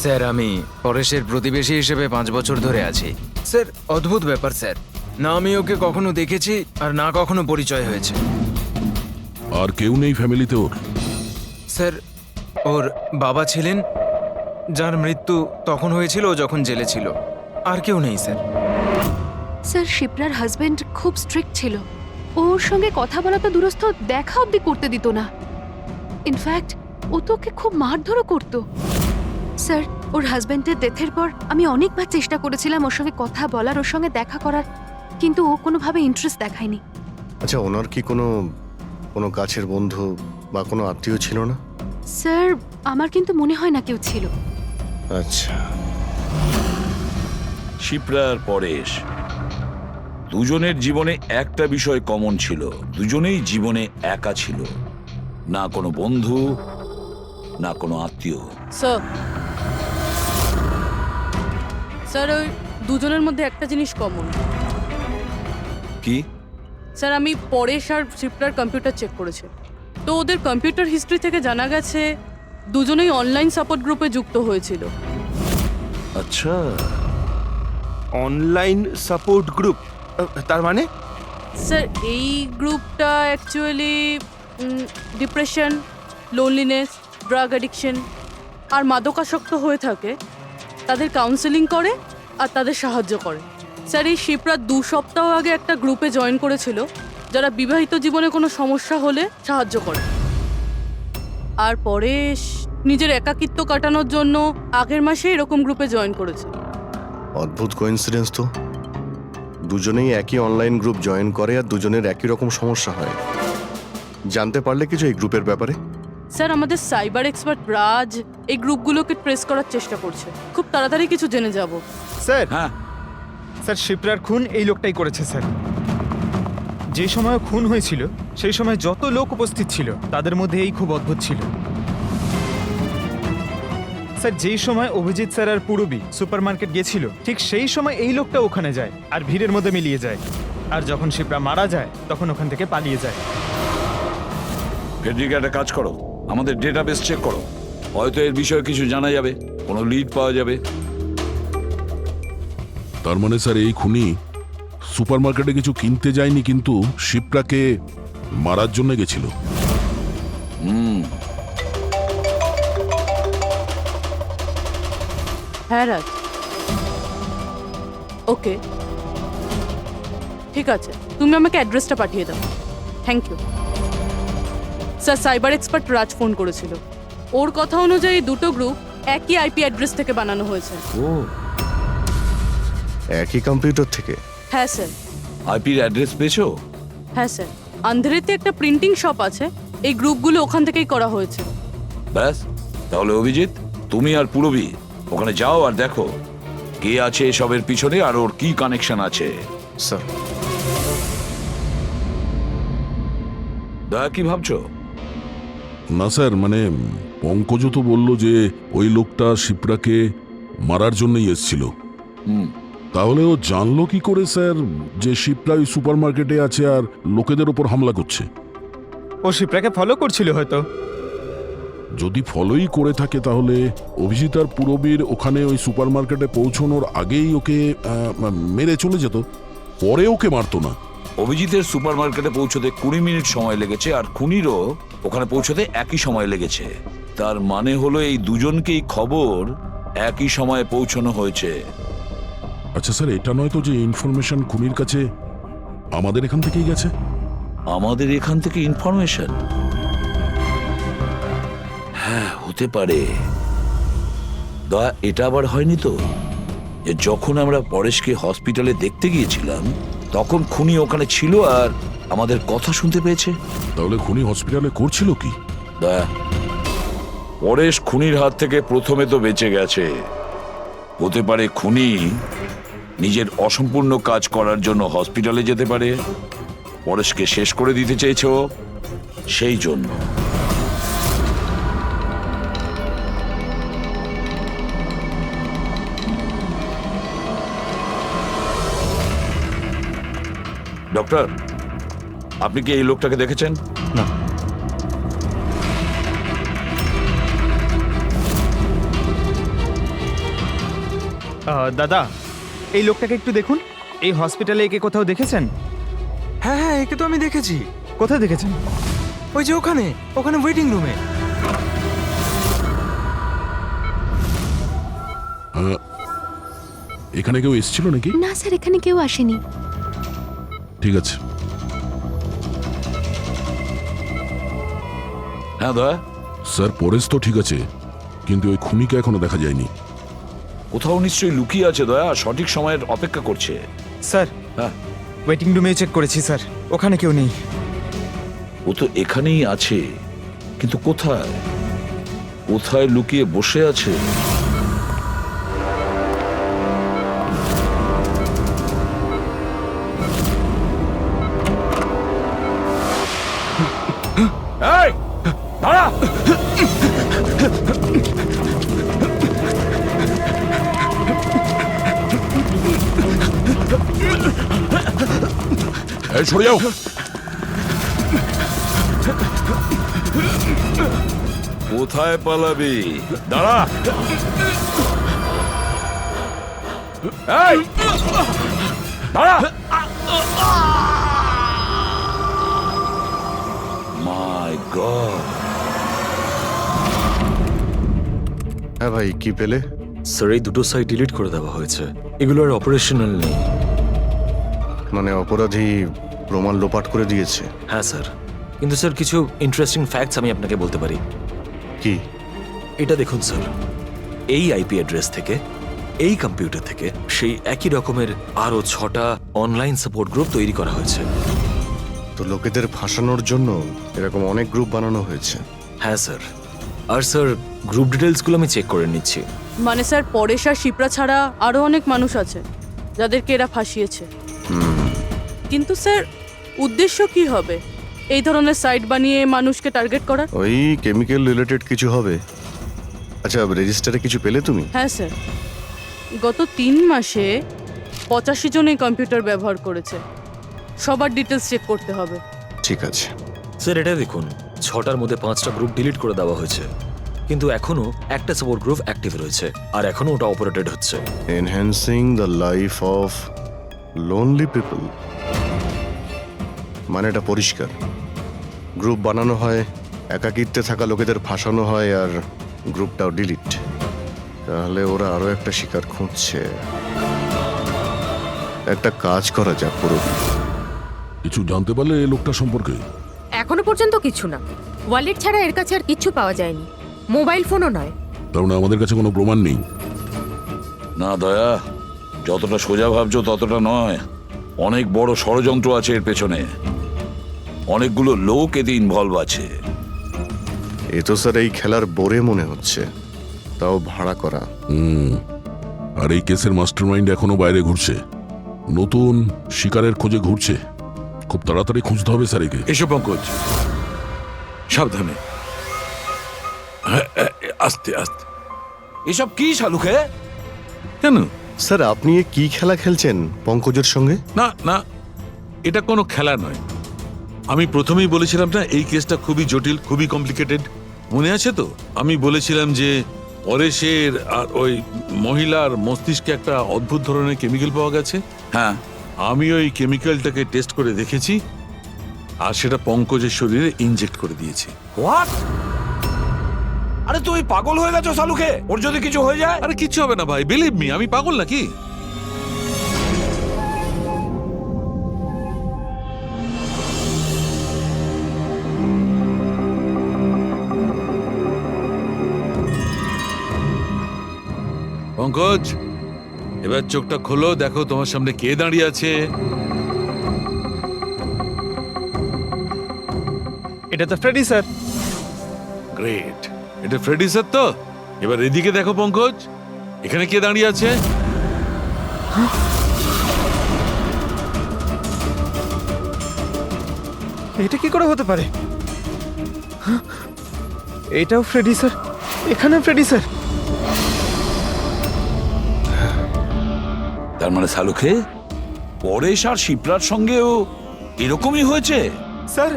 স্যার, আমি পরেশের প্রতিবেশী হিসেবে 5 বছর ধরে আছি। স্যার, অদ্ভুত ব্যাপার স্যার, না আমি ওকে কখনো দেখেছি আর না কখনো পরিচয় হয়েছে। আর কেউ নেই ফ্যামিলিতে ওর? স্যার, ওর বাবা ছিলেন, যার মৃত্যু তখন হয়েছিল ও যখন জেলে ছিল। আর কেউ নেই স্যার। স্যার, শিপ্রার হাজবেন্ড খুব স্ট্রিক্ট ছিল। ওর সঙ্গে কথা বলা তো দূরস্থ, দেখা অবধি করতে দিত না। ইনফ্যাক্ট ও তো ওকে খুব মারধরও করতো। স্যার, ওর হাজবেন্ডের ডেথের পর আমি অনেকবার চেষ্টা করেছিলাম ওর সঙ্গে কথা বলার, ওর সঙ্গে দেখা করার, কিন্তু ও কোনোভাবে ইন্টারেস্ট দেখায়নি। আচ্ছা, ওনার কি কোনো কোনো কাছের বন্ধু বা কোনো আত্মীয় ছিল না? স্যার, আমার কিন্তু মনে হয় না কেউ ছিল। আচ্ছা। শিপ্রা আর পরেশ দুজনের জীবনে একটা বিষয় কমন ছিল, দুজনেই জীবনে একা ছিল, না কোনো বন্ধু না কোনো আত্মীয়। স্যার, ওই দুজনের মধ্যে একটা জিনিস কমন। কি? স্যার, আমি পরেশ আর শিপ্রার কম্পিউটার চেক করেছি, তো ওদের কম্পিউটার হিস্ট্রি থেকে জানা গেছে দুজনেই অনলাইন সাপোর্ট গ্রুপে যুক্ত হয়েছিল। আচ্ছা, অনলাইন সাপোর্ট গ্রুপ, তার মানে? স্যার, এই গ্রুপটা actually depression, loneliness, drug addiction আর মাদকাসক্ত হয়ে থাকে তাদের কাউন্সেলিং করে আর তাদের সাহায্য করে। স্যার, এই শিপ্রা 2 সপ্তাহ আগে একটা গ্রুপে জয়েন করেছিল যারা বিবাহিত জীবনে কোনো সমস্যা হলে সাহায্য করে। আর পরেশ নিজের একাকিত্ব কাটানোর জন্য আগের মাসে এরকম গ্রুপে জয়েন করেছে। অদ্ভুত কোইন্সিডেন্স তো, দুজনেই একই অনলাইন গ্রুপ জয়েন করে আর দুজনের একই রকম সমস্যা হয়। জানতে পারলে কিছু এই গ্রুপের ব্যাপারে? স্যার, আমাদের সাইবার এক্সপার্ট রাজ এই গ্রুপগুলোকে ট্রেস করার চেষ্টা করছে, খুব তাড়াতাড়ি কিছু জেনে যাব। স্যার, হ্যাঁ স্যার, শিপ্রার খুন এই লোকটাই করেছে স্যার। যে সময় খুন হয়েছিল সেই সময় যত লোক উপস্থিত ছিল তাদের মধ্যে এই খুব অদ্ভুত ছিল। স্যার, যেই সময় অভিজিৎ স্যার আর পূরবী সুপার মার্কেট গেছিল ঠিক সেই সময় এই লোকটা ওখানে যায় আর ভিড়ের মধ্যে মিলিয়ে যায়, আর যখন শিপ্রা মারা যায় তখন ওখান থেকে পালিয়ে যায়। ফেডরিকা, একটা কাজ করো, আমাদের ডেটাবেস চেক করো, হয়তো এর বিষয়ে কিছু জানা যাবে, কোনো লিড পাওয়া যাবে। তার মানে স্যার এই খুনি সুপারমার্কেটে কিছু কিনতে যায়নি, কিন্তু শিপ্রাকে মারার জন্য গেছিল। হ্যাঁ রাজ, ওকে, ঠিক আছে, তুমি আমাকে অ্যাড্রেসটা পাঠিয়ে দাও। Thank you. Sir, cyber expert Raj phone করেছিল, ওর কথা অনুযায়ী দুটো গ্রুপ একই আইপি অ্যাড্রেস থেকে বানানো হয়েছে। ও, একই কম্পিউটার থেকে? হ্যাঁ স্যার। আইপির অ্যাড্রেস পেয়েছো? হ্যাঁ স্যার, আন্ধ্রেতে একটা প্রিন্টিং শপ আছে, এই গ্রুপগুলো ওখান থেকেই করা হয়েছে। ব্যাস, তাহলে অভিজিৎ, তুমি আর পূরবী ওখানে যাও আর দেখো কে আছে এসবের পিছনে আর ওর কি কানেকশন আছে। স্যার। দয়া, কি ভাবছো? না স্যার, মানে পঙ্কজ তো বলল যে ওই লোকটা শিপ্রাকে মারার জন্যই এসছিল। তাহলে ও জানলো কি করে স্যার যে শিপ্রা ওই সুপারমার্কেটে আছে আর লোকেদের ওপর হামলা করছে? ও শিপ্রাকে ফলো করছিল হয়তো। যদি ফলোই করে থাকে তাহলে অভিজিৎ আর পূরবীর ওখানে ওই সুপারমার্কেটে পৌঁছানোর আগেই ওকে মেরে চলে যেত, পরে ওকে মারতো না। অভিজিতের সুপারমার্কেটে পৌঁছতে 20 মিনিট সময় লেগেছে আর খুনিরও ওখানে পৌঁছতে একই সময় লেগেছে। তার মানে হলো এই দুজনকেই খবর একই সময়ে পৌঁছানো হয়েছে। আচ্ছা স্যার, এটা নয় তো যে ইনফরমেশন খুনির কাছে আমাদের এখান থেকেই গেছে? আমাদের এখান থেকে ইনফরমেশন? হ্যাঁ, হতে পারে। দয়া, এটা আবার হয়নি তো যে যখন আমরা পরেশকে হসপিটালে দেখতে গিয়েছিলাম তখন খুনি ওখানে ছিল আর আমাদের কথা শুনতে পেয়েছে? তাহলে খুনি হসপিটালে করছিল কি? দয়া, পরেশ খুনির হাত থেকে প্রথমে তো বেঁচে গেছে, হতে পারে খুনি নিজের অসম্পূর্ণ কাজ করার জন্য হসপিটালে যেতে পারে, পরেশকে শেষ করে দিতে চেয়েছ সেই জন্য। ডক্টর, আপনি কি এই লোকটাকে দেখেছেন? না। দাদা, এই লোকটাকে একটু দেখুন। এই হসপিটালে একে কোথাও দেখেছেন? হ্যাঁ হ্যাঁ, একে তো আমি দেখেছি। কোথায় দেখেছেন? ওই যে ওখানে ওখানে ওয়েটিং রুমে। এখানে কেউ এসেছিল নাকি? না স্যার, এখানে কেউ আসেনি। ঠিক আছে। হ্যাঁ দয়া, স্যার পরেশ তো ঠিক আছে, কিন্তু ওই খুনিকে এখনো দেখা যায়নি। কোথাও নিশ্চয়ই লুকিয়ে আছে দয়া, সঠিক সময়ের অপেক্ষা করছে। স্যার, হ্যাঁ, ওয়েটিং রুমে চেক করেছি স্যার, ওখানে কেউ নেই। ও তো এখানেই আছে, কিন্তু কোথায় কোথায় লুকিয়ে বসে আছে? এই, দাঁড়া! এই সরে যাও। কোথায় পালাবি? দাঁড়া! এই, দাঁড়া! মাই গড! হ্যাঁ ভাই, কি পেলে? স্যার, এই দুটো সাইট ডিলিট করে দেওয়া হয়েছে। এগুলো আর অপারেশনাল নেই। মানে অপরাধী প্রমাণ লোপাট করে দিয়েছে? হ্যাঁ স্যার, কিন্তু স্যার কিছু ইন্টারেস্টিং ফ্যাক্টস আমি আপনাকে বলতে পারি। কি? এটা দেখুন স্যার, এই আইপি অ্যাড্রেস থেকে, এই কম্পিউটার থেকে সেই একই রকমের আরও 6টা অনলাইন সাপোর্ট গ্রুপ তৈরি করা হয়েছে। তো লোকেদের ফাঁসানোর জন্য এরকম অনেক গ্রুপ বানানো হয়েছে? হ্যাঁ স্যার, আর স্যার গ্রুপ ডিটেলসগুলো আমি চেক করে নিচ্ছি। মানে স্যার, পরেশ আর শিপ্রা ছাড়া আরো অনেক মানুষ আছে যাদেরকে এরা ফাঁসিয়েছে। কিন্তু স্যার, উদ্দেশ্য কি হবে এই ধরনের সাইট বানিয়ে মানুষকে টার্গেট করার? ওই কেমিক্যাল রিলেটেড কিছু হবে। আচ্ছা, রেজিস্টারে কিছু পেলে তুমি? হ্যাঁ স্যার, গত 3 মাসে 85 জন এই কম্পিউটার ব্যবহার করেছে। সবার ডিটেলস চেক করতে হবে। ঠিক আছে স্যার, এটা দেখুন, 6টার মধ্যে 5টা গ্রুপ ডিলিট করে দেওয়া হয়েছে, কিন্তু এখনো একটা সাপোর্ট গ্রুপ অ্যাক্টিভ রয়েছে, আর এখনো ওটা অপারেটেড হচ্ছে। Enhancing the life of lonely people, মানে এটা পরিষ্কার। গ্রুপ বানানো হয়, একাকিত্বে থাকা লোকেদের ফাঁসানো হয়, আর গ্রুপটাও ডিলিট। তাহলে ওরা আরো একটা শিকার খুঁজছে। একটা কাজ করা যাক পুরো। কিছু জানতে পারলে এই লোকটা সম্পর্কে? এখনো পর্যন্ত কিছু না। ওয়ালেট ছাড়া এর কাছে আর কিচ্ছু পাওয়া যায়নি, মোবাইল ফোনও নয়। তার মানে আমাদের কাছে কোনো প্রমাণ নেই? না দয়া, যতটা সোজা ভাবছো ততটা নয়। অনেক বড় ষড়যন্ত্র আছে এর পেছনে, অনেকগুলো লোক এতে ইনভলভ আছে। এ তো স্যার এই খেলার বোরে মনে হচ্ছে, তাও ভাড়া করা। আর এই কেসের মাস্টারমাইন্ড এখনো বাইরে ঘুরছে, নতুন শিকারের খোঁজে ঘুরছে। খুব তাড়াতাড়ি খুঁজতে হবে স্যার একে। এসব পঙ্কজ, সাবধানে, আস্তে আস্তে। এসব কি শালুকে? কেন স্যার, আপনি এ কি খেলা খেলছেন পঙ্কজের সঙ্গে? না না, এটা কোনো খেলা নয়। আমি প্রথমেই বলেছিলাম না, এই কেসটা খুবই জটিল, খুবই কমপ্লিকেটেড। মনে আছে তো, আমি বলেছিলাম যে পরেশের আর ওই মহিলার মস্তিষ্কে একটা অদ্ভুত ধরনের কেমিক্যাল পাওয়া গেছে। হ্যাঁ, আমি ওই কেমিক্যালটাকে টেস্ট করে দেখেছি, আর সেটা পঙ্কজের শরীরে ইনজেক্ট করে দিয়েছি। হোয়াট? আরে তুই পাগল হয়ে গেছো শালুকে? ওর যদি কিছু হয়ে যায়? আরে কিচ্ছু হবে না ভাই, বিলিভ মি, আমি পাগল নাকি? পঙ্কজ, এবার চোখটা খোলো, দেখো তোমার সামনে কে দাঁড়িয়ে আছে। এটা তো ফ্রেডি স্যার। গ্রেট, এটা ফ্রেডি স্যার তো? এবার এদিকে দেখো পঙ্কজ, এখানে কে দাঁড়িয়ে আছে? এটা কি করে হতে পারে? এটাও ফ্রেডি স্যার, এখানেও ফ্রেডি স্যার। তার মানে শালুকে পরেশ আর শিপ্রার সঙ্গেও এরকমই হয়েছে? স্যার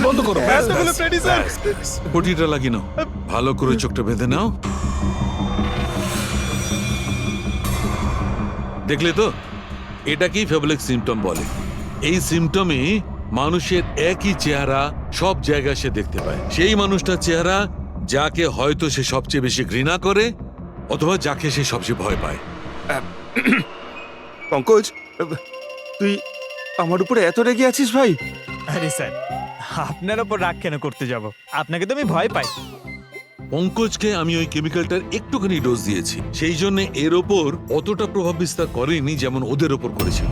বন্ধ করো, ব্যাস, এতগুলো ব্যাস, পেটি, স্যার। ব্যাস। পটিটা লাগিয়ে নাও, ভালো করে চোখটা বেঁধে নাও। দেখলে তো, এটাকেই ফেবলিক সিমটম বলে। এই সিমটমে মানুষের একই চেহারা সব জায়গায় সে দেখতে পায়। সেই মানুষটার চেহারা যাকে হয়তো সে সবচেয়ে বেশি ঘৃণা করে, অথবা যাকে সে সবচেয়ে ভয় পায়। পঙ্কজ, তুই আমার উপরে এত রেগে আছিস ভাই? আরে স্যার, আপনার ওপর রাগ কেন করতে যাব? আপনাকে তো আমি ভয় পাই। পঙ্কজকে আমি ওই কেমিক্যালটার একটুখানি ডোজ দিয়েছি, সেই জন্য এর ওপর অতটা প্রভাব বিস্তার করেনি যেমন ওদের ওপর করেছিল।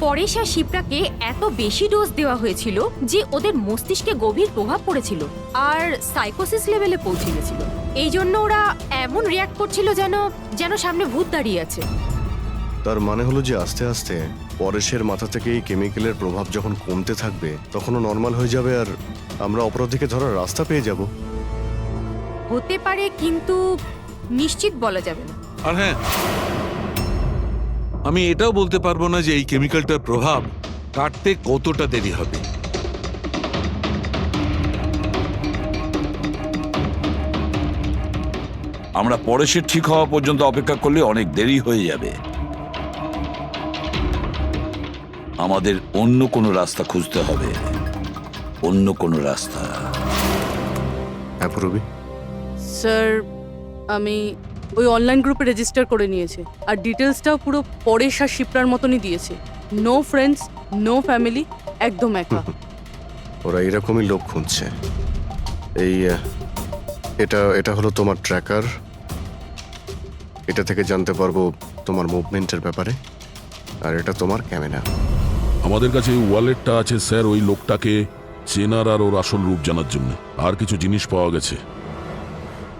পরেশ আর শিপ্রাকে এত বেশি ডোজ দেওয়া হয়েছিল যে ওদের মস্তিষ্কে গভীর প্রভাব পড়েছিল আর সাইকোসিস লেভেলে পৌঁছে গেছিল। এই জন্য ওরা এমন রিয়াক্ট করছিল যেন যেন সামনে ভূত দাঁড়িয়ে আছে। তার মানে হলো যে আস্তে আস্তে পরেশের মাথা থেকে এই কেমিক্যালের প্রভাব যখন কমতে থাকবে তখনও নর্মাল হয়ে যাবে আর আমরা অপরাধীকে ধরার রাস্তা পেয়ে যাব। হতে পারে, কিন্তু নিশ্চিত বলা যাবে না। আর হ্যাঁ, আমি এটাও বলতে পারবো না যে এই কেমিক্যালটার প্রভাব কাটতে কতটা দেরি হবে। আমরা পরেশের ঠিক হওয়া পর্যন্ত অপেক্ষা করলে অনেক দেরি হয়ে যাবে। আমাদের অন্য কোনো রাস্তা খুঁজতে হবে, অন্য কোনো রাস্তা। হ্যাঁ পূরবী, স্যার আমি ওই অনলাইন গ্রুপে রেজিস্টার করে নিয়েছি আর ডিটেলসটাও পুরো পরেশ আর শিপ্রার মতনই দিয়েছে। নো ফ্রেন্ডস, নো ফ্যামিলি, একদম একা। ওরা এরকমই লোক খুঁজছে। এই এটা এটা হলো তোমার ট্র্যাকার। এটা থেকে জানতে পারবো তোমার মুভমেন্টের ব্যাপারে। আর এটা তোমার ক্যামেরা। আমাদের কাছে এই ওয়ালেটটা আছে স্যার, ওই লোকটাকে চেনার আর ওর আসল রূপ জানার জন্য। আর কিছু জিনিস পাওয়া গেছে।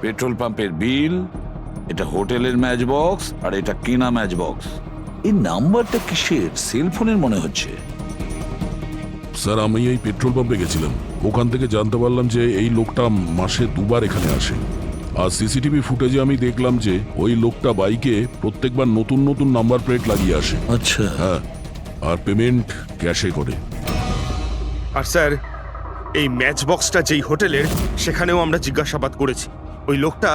পেট্রোল পাম্পের বিল, এটা হোটেলের ম্যাচ বক্স, আর এটা কিনা ম্যাচ বক্স। এই নাম্বারটা কিসের? সেলফোনের মনে হচ্ছে। স্যার আমি এই পেট্রোল পাম্পে গেছিলাম, ওখান থেকে জানতে পারলাম যে এই লোকটা মাসে 2 বার এখানে আসে। আর সিসিটিভি ফুটেজে আমি দেখলাম যে ওই লোকটা বাইকে প্রত্যেকবার নতুন নতুন নাম্বার প্লেট লাগিয়ে আসে। আচ্ছা। হ্যাঁ, আর পেমেন্ট ক্যাশে করে। আর স্যার, এই ম্যাচ বক্সটা যেই হোটেলের, সেখানেও আমরা জিজ্ঞাসাবাদ করেছি। ওই লোকটা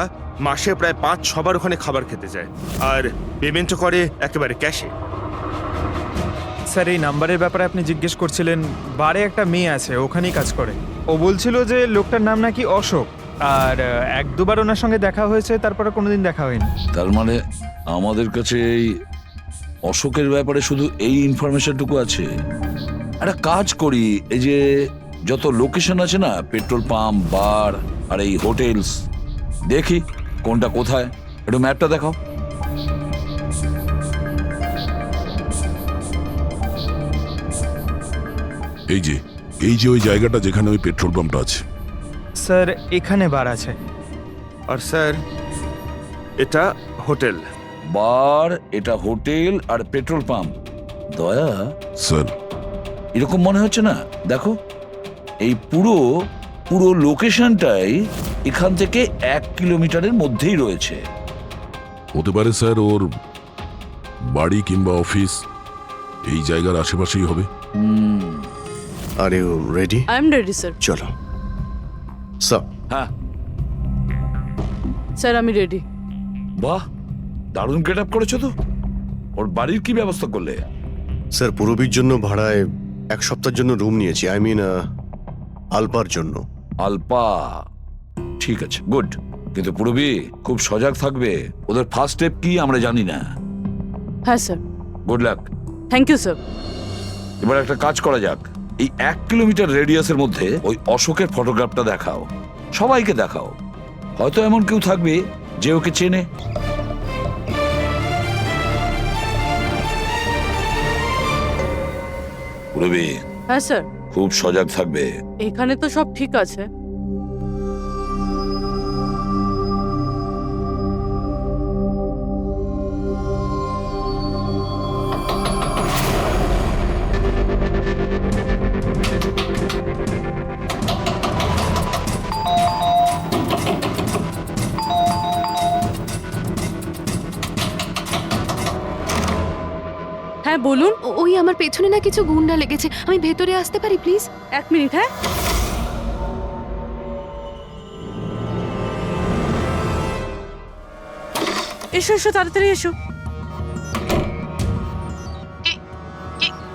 মাসে প্রায় 5-6 বার ওখানে খাবার খেতে যায় আর পেমেন্টও করে একেবারে ক্যাশে। স্যার এই নাম্বারের ব্যাপারে আপনি জিজ্ঞেস করছিলেন, বারে একটা মেয়ে আছে ওখানেই কাজ করে। ও বলছিল যে লোকটার নাম নাকি অশোক, আর 1-2 বার ওনার সঙ্গে দেখা হয়েছে, তারপরে কোনোদিন দেখা হয়নি। তার মানে আমাদের কাছে এই অশোকের ব্যাপারে শুধু এই ইনফরমেশনটুকু আছে। একটা কাজ করি, এই যে যত লোকেশন আছে না, পেট্রোল পাম্প, বার আর এই হোটেলস, দেখি কোনটা কোথায়। একটু ম্যাপটা দেখাও। এই যে ওই জায়গাটা যেখানে ওই পেট্রোল পাম্পটা আছে। স্যার এখানে বার আছে। আর স্যার এটা হোটেল। বার, এটা হোটেল আর পেট্রোল পাম্প। দয়া স্যার, এরকম মনে হচ্ছে না? দেখো, এই পুরো পুরো লোকেশনটাই এখান থেকে 1 কিলোমিটারের মধ্যেই রয়েছে। হতে পারে স্যার ওর বাড়ি কিংবা অফিস এই জায়গার আশেপাশেই হবে। Are you ready? I am ready sir. চলো স্যার। হ্যাঁ স্যার আমি রেডি। বাহ, দারুণ গেট আপ করেছো তো। ওর বাড়ির কি ব্যবস্থা করলে? স্যার পূরবীর জন্য ভাড়ায় 1 সপ্তাহের জন্য রুম নিয়েছি। আই মিন আলপার জন্য। আলপা, ঠিক আছে, গুড। কিন্তু পূরবী খুব সজাগ থাকবে। ওদের ফার্স্ট স্টেপ কি আমরা জানি না। হ্যাঁ sir. Good luck. Thank you sir. এবার একটা কাজ করা যাক, এই 1 কিলোমিটার রেডিয়াসের মধ্যে ওই অশোকের ফটোগ্রাফটা দেখাও, সবাইকে দেখাও। হয়তো এমন কেউ থাকবে যে ওকে চেনে। পূরবী, হ্যাঁ স্যার। খুব সজাগ থাকবে। এখানে তো সব ঠিক আছে। হ্যাঁ বলুন। ওই আমার পেছনে না কিছু গুন্ডা লেগেছে, আমি ভেতরে আসতে পারি প্লিজ? 1 মিনিট। হ্যাঁ এসো এসো, তাড়াতাড়ি এসো।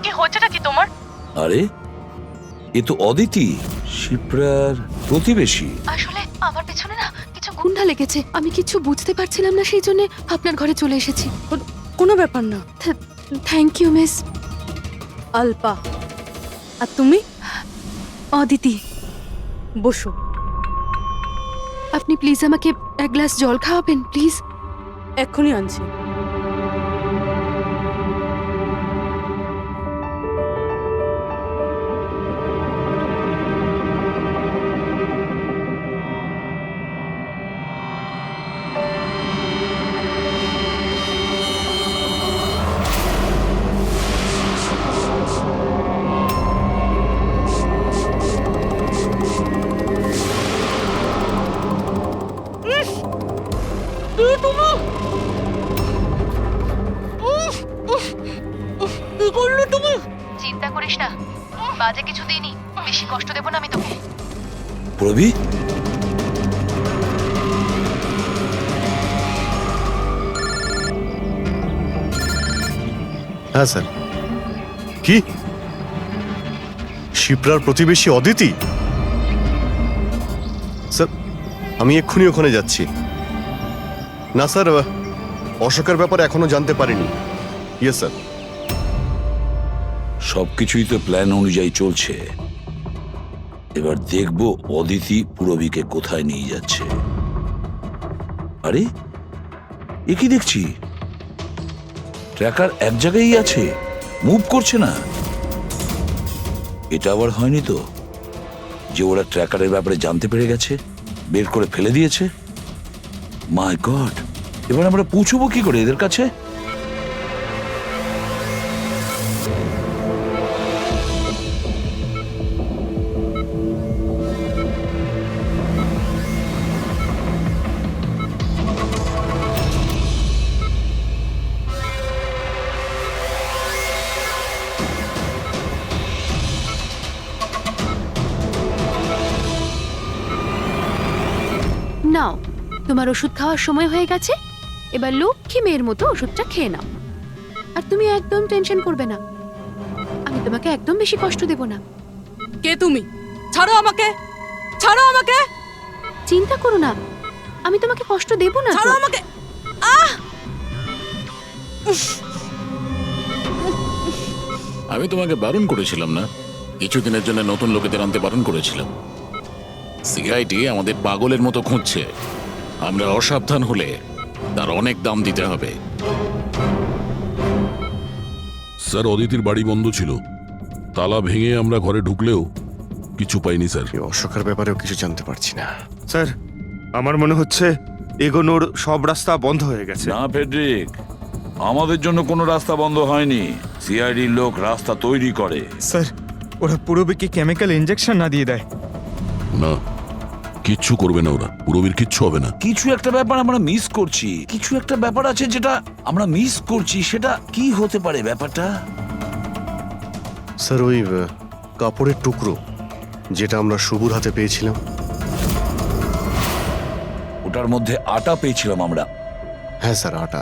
কি হচ্ছেটা কি তোমার? আরে এ তো অদিতি, শিপ্রার প্রতিবেশী। আসলে আমার পেছনে না কিছু গুন্ডা লেগেছে, আমি কিছু বুঝতে পারছিলাম না, সেই জন্য আপনার ঘরে চলে এসেছি। কোনো ব্যাপার না। Thank you miss. আলপা। আর তুমি? অদিতি। বসো। আপনি প্লিজ আমাকে এক গ্লাস জল খাওয়াবেন প্লিজ? এক্ষুনি আনছি। চিন্তা করিস না, বাজে কিছু দিইনি, বেশি কষ্ট দেব না আমি তোকে। প্রবি, হ্যাঁ স্যার। কি শিপ্রার প্রতিবেশী অদিতি? স্যার আমি এক্ষুনি ওখানে যাচ্ছি। না স্যার, অশোকের ব্যাপারে এখনো জানতে পারিনি। Yes sir. সবকিছুই তো প্ল্যান অনুযায়ী চলছে। এবার দেখব অদিতি পুরবীকে কোথায় নিয়ে যাচ্ছে। আরে এ কি দেখছি, ট্র্যাকার এক জায়গায় আছে, মুভ করছে না। এটা আবার হয়নি তো যে ওরা ট্র্যাকারের ব্যাপারে জানতে পেরে গেছে, বের করে ফেলে দিয়েছে? মাই গড, এবার আমরা পৌঁছবো কি করে এদের কাছে? নাও, তোমার ওষুধ খাওয়ার সময় হয়ে গেছে, এবার লক্ষ্মী মেয়ের মতো ওষুধটা খেয়ে নাও। আর তুমি একদম টেনশন করবে না, আমি তোমাকে একদম বেশি কষ্ট দেব না। কে তুমি? ছাড়ো আমাকে, ছাড়ো আমাকে। চিন্তা করো না, আমি তোমাকে কষ্ট দেব না। ছাড়ো আমাকে। আমি তোমাকে বারণ করেছিলাম না? কিছুদিনের জন্য নতুন লোকেদের আনতে বারণ করেছিলাম। সিআইডি আমাদের পাগলের মতো খুঁজছে, আমরা অসাবধান হলে তার অনেক দাম দিতে হবে। স্যার অদিতির বাড়ি বন্ধ ছিল, তালা ভেঙে আমরা ঘরে ঢুকলেও কিছু পাইনি স্যার। অশোকের ব্যাপারেও কিছু জানতে পারছি না স্যার। আমার মনে হচ্ছে এগোনোর সব রাস্তা বন্ধ হয়ে গেছে। না ফেডরিক, আমাদের জন্য কোনো রাস্তা বন্ধ হয়নি। সিআইডির লোক রাস্তা তৈরি করে। স্যার ওরা পুরবীকে কেমিক্যাল ইনজেকশন না দিয়ে দেয়? না, কিচ্ছু করবে না ওরা, পুরবীর কিচ্ছু হবে না। কিছু একটা ব্যাপার আমরা মিস করছি, কিছু একটা ব্যাপার আছে যেটা আমরা মিস করছি। সেটা কি হতে পারে ব্যাপারটা? স্যার ওই কাপড়ের টুকরো যেটা আমরা শুভুর হাতে পেয়েছিলাম, ওটার মধ্যে আটা পেয়েছিলাম আমরা। হ্যাঁ স্যার, আটা।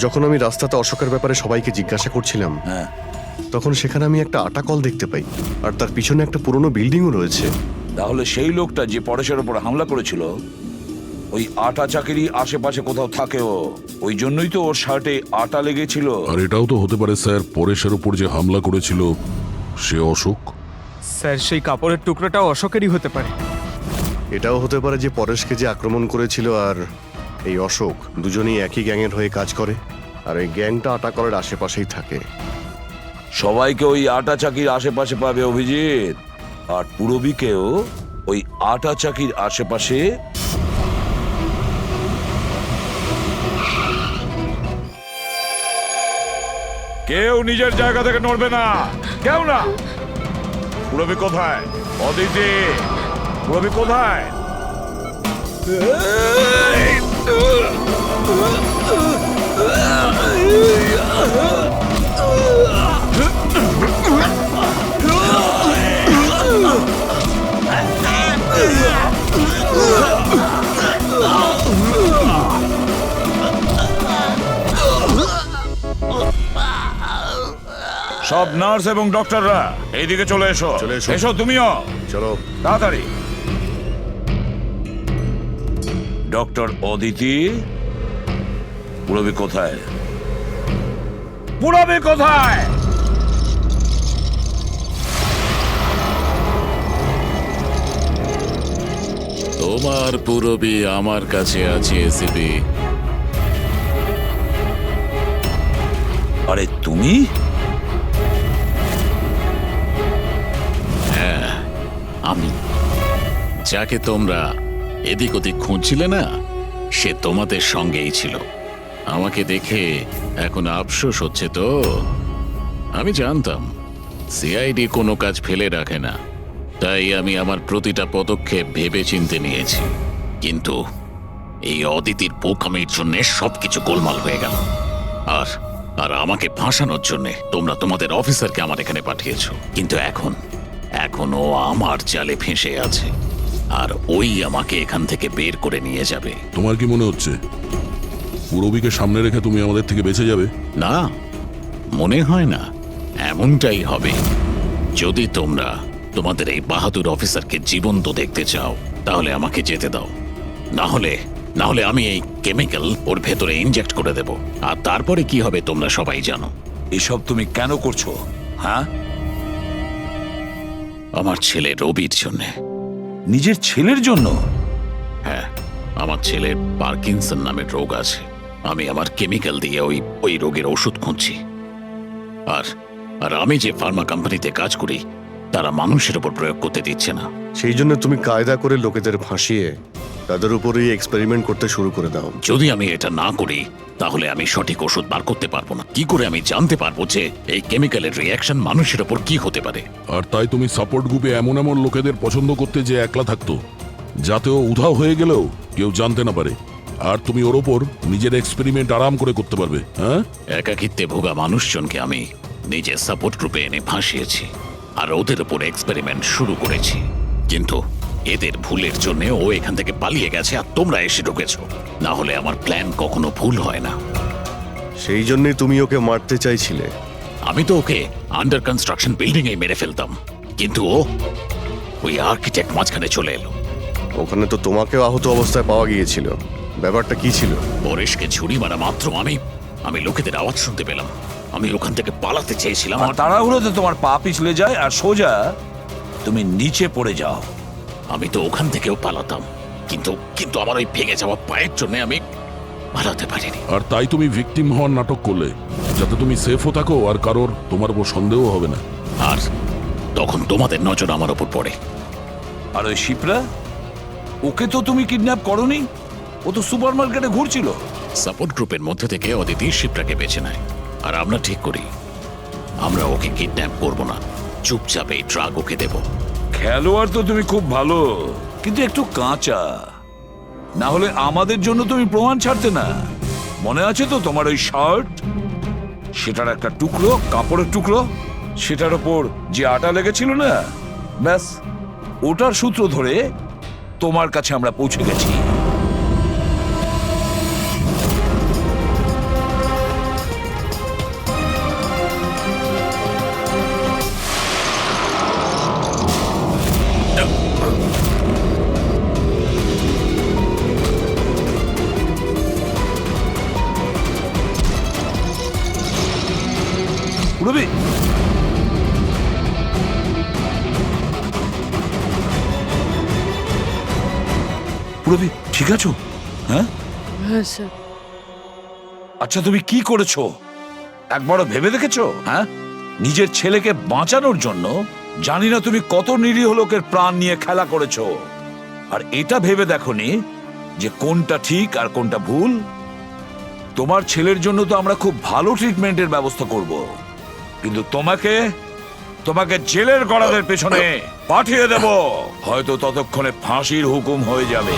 যখন আমি রাস্তাতে অশোকের ব্যাপারে সবাইকে জিজ্ঞাসা করছিলাম, হ্যাঁ, তখন সেখানে আমি একটা আটা কল দেখতে পাই, আর তার পিছনে একটা পুরনো বিল্ডিংও রয়েছে। তাহলে সেই লোকটা যে পরেশের উপর হামলা করেছিল, ওই আটা চাকিরি আশেপাশে কোথাও থাকে ও, ওই জন্যই তো ওর শার্টে আটা লেগেছিল। আর এটাও তো হতে পারে স্যার, পরেশের উপর যে হামলা করেছিল সে অশোক। স্যার সেই কাপড়ের টুকরোটাও অশোকেরই হতে পারে। এটাও হতে পারে যে পরেশকে যে আক্রমণ করেছিল আর এই অশোক দুজনেই একই গ্যাংয়ের হয়ে কাজ করে, আর এই গ্যাংটা আটা কলের আশেপাশেই থাকে। সবাইকে ওই আটা চাকির আশেপাশে পাবে অভিজিৎ, আর পুরবীকেও ওই আটা চাকির আশেপাশে। কেউ নিজের জায়গা থেকে নড়বে না, কেউ না। পুরবী কোথায়? অদিতি, পুরবী কোথায়? সব নার্স এবং ডক্টররা এইদিকে চলে এসো। চলে এসো। এসো তুমিও, চলো। তাড়াতাড়ি। ডক্টর অদিতি, পুরবি কোথায়? পুরবি কোথায়? তোমার পুরবি আমার কাছে আছে এসিপি। আরে তুমি? হ্যাঁ, আমি। যাকে তোমরা এদিক ওদিক খুঁজছিলে না, সে তোমাদের সঙ্গেই ছিল। আমাকে দেখে এখন আফসোস হচ্ছে তো? আমি জানতাম সিআইডি কোনো কাজ ফেলে রাখে না, তাই আমি আমার প্রতিটা পদক্ষেপ ভেবে চিন্তে নিয়েছি। কিন্তু এই অদিতির বোকামির জন্য সবকিছু গোলমাল হয়ে গেল। আর আর আমাকে ফাঁসানোর জন্য তোমরা তোমাদের অফিসারকে আমার এখানে পাঠিয়েছো। কিন্তু এখন ও আমার জালে ফেঁসে আছে, আর ওই আমাকে এখান থেকে বের করে নিয়ে যাবে। তোমার কি মনে হচ্ছে পুরবীকে সামনে রেখে তুমি আমাদের থেকে বেঁচে যাবে? না, মনে হয় না। এমনটাই হবে। যদি তোমরা তোমাদের এই বাহাদুর অফিসারকে জীবন্ত দেখতে চাও, তাহলে আমাকে যেতে দাও। না হলে আমি এই কেমিক্যাল ওর ভেতরে ইনজেক্ট করে দেব। আর তারপরে কি হবে তোমরা সবাই জানো। এসব তুমি কেন করছো? হ্যাঁ, আমার ছেলে রবির জন্য। নিজের ছেলের জন্য? হ্যাঁ, আমার ছেলের পার্কিনসন নামের রোগ আছে। আমি আমার কেমিক্যাল দিয়ে ওই রোগের ওষুধ খুঁজছি। আর আমি যে ফার্মা কোম্পানিতে কাজ করি, তারা মানুষের উপর প্রয়োগ করতে দিচ্ছে না। সেই জন্য তুমি কায়দা করে লোকেদের ভাসিয়ে তাদের উপরেই এক্সপেরিমেন্ট করতে শুরু করে দাও। যদি আমি এটা না করি, তাহলে আমি সঠিক ওষুধ বার করতে পারবো না। কি করে আমি জানতে পারবো যে এই কেমিক্যালের রিয়াকশন মানুষের উপর কি হতে পারে? আর তাই তুমি সাপোর্ট গ্রুপে এমন এমন লোকেদের পছন্দ করতে যে একলা থাকতো, যাতে ও উধাও হয়ে গেলেও কেউ জানতে না পারে। আর তুমি ওর ওপর নিজের এক্সপেরিমেন্ট আরাম করে করতে পারবে। হ্যাঁ, একাকিত্বে ভোগা মানুষজনকে আমি নিজের সাপোর্ট গ্রুপে এনে ফাঁসিয়েছি, আর ওদের উপর এক্সপেরিমেন্ট শুরু করেছি। কিন্তু এদের ভুলের জন্য ও এখান থেকে পালিয়ে গেছে, আর তোমরা এসে ঢুকেছো। না হলে আমার প্ল্যান কখনো ভুল হয় না। সেই জন্যই তুমি ওকে মারতে চাইছিলে। আমি তো ওকে আন্ডার কনস্ট্রাকশন বিল্ডিং এ মেরে ফেলতাম, কিন্তু ওই আর্কিটেক্ট মাঝখানে চলে এলো। ওখানে তো তোমাকেও আহত অবস্থায় পাওয়া গিয়েছিল। ব্যাপারটা কি ছিল? পরেশকে ছুরি মারা মাত্র আমি লোকেদের আওয়াজ শুনতে পেলাম। আমি ওখান থেকে পালাতে চেয়েছিলাম। আর তাড়াহুড়োতে তোমার পা পিছলে যায় আর সোজা তুমি নিচে পড়ে যাও। আমি তো ওখান থেকেও পালাতাম, কিন্তু আমার ওই ভেঙে যাওয়া পায়ের জন্য আমি পালাতে পারিনি। আর তাই তুমি ভিকটিম হওয়ার নাটক করলে, যাতে তুমি সেফও থাকো আর কারোর তোমার উপর সন্দেহ হবে না। আর তখন তোমাদের নজর আমার উপর পড়ে। আর ওই শিপ্রা, ওকে তো তুমি কিডন্যাপ করোনি? ও তো সুপার মার্কেটে ঘুরছিল। সাপোর্ট গ্রুপের মধ্যে থেকে অদিতি শিপ্রাকে বেছে নেয়, আর আমরা ঠিক করি আমরা ওকে কিডন্যাপ করব না, চুপচাপ এই ট্রাক ওকে দেব। খেলোয়াড় তো তুমি খুব ভালো, কিন্তু একটু কাঁচা। না হলে আমাদের জন্য তুমি প্রমাণ ছাড়তে না। মনে আছে তো তোমার ওই শার্ট, সেটার একটা টুকরো, কাপড়ের টুকরো, সেটার ওপর যে আটা লেগেছিল না, ব্যাস ওটার সূত্র ধরে তোমার কাছে আমরা পৌঁছে গেছি। পুরবি, পুরবি ঠিক আছো? হ্যাঁ হ্যাঁ স্যার। আচ্ছা, তুমি কি করেছো একবারও ভেবে দেখেছো? হ্যাঁ, নিজের ছেলেকে বাঁচানোর জন্য জানি না তুমি কত নিরীহ লোকের প্রাণ নিয়ে খেলা করেছো। আর এটা ভেবে দেখোনি যে কোনটা ঠিক আর কোনটা ভুল। তোমার ছেলের জন্য তো আমরা খুব ভালো ট্রিটমেন্টের ব্যবস্থা করব, কিন্তু তোমাকে জেলের গড়াদের পেছনে পাঠিয়ে দেব। হয়তো ততক্ষণে ফাঁসির হুকুম হয়ে যাবে।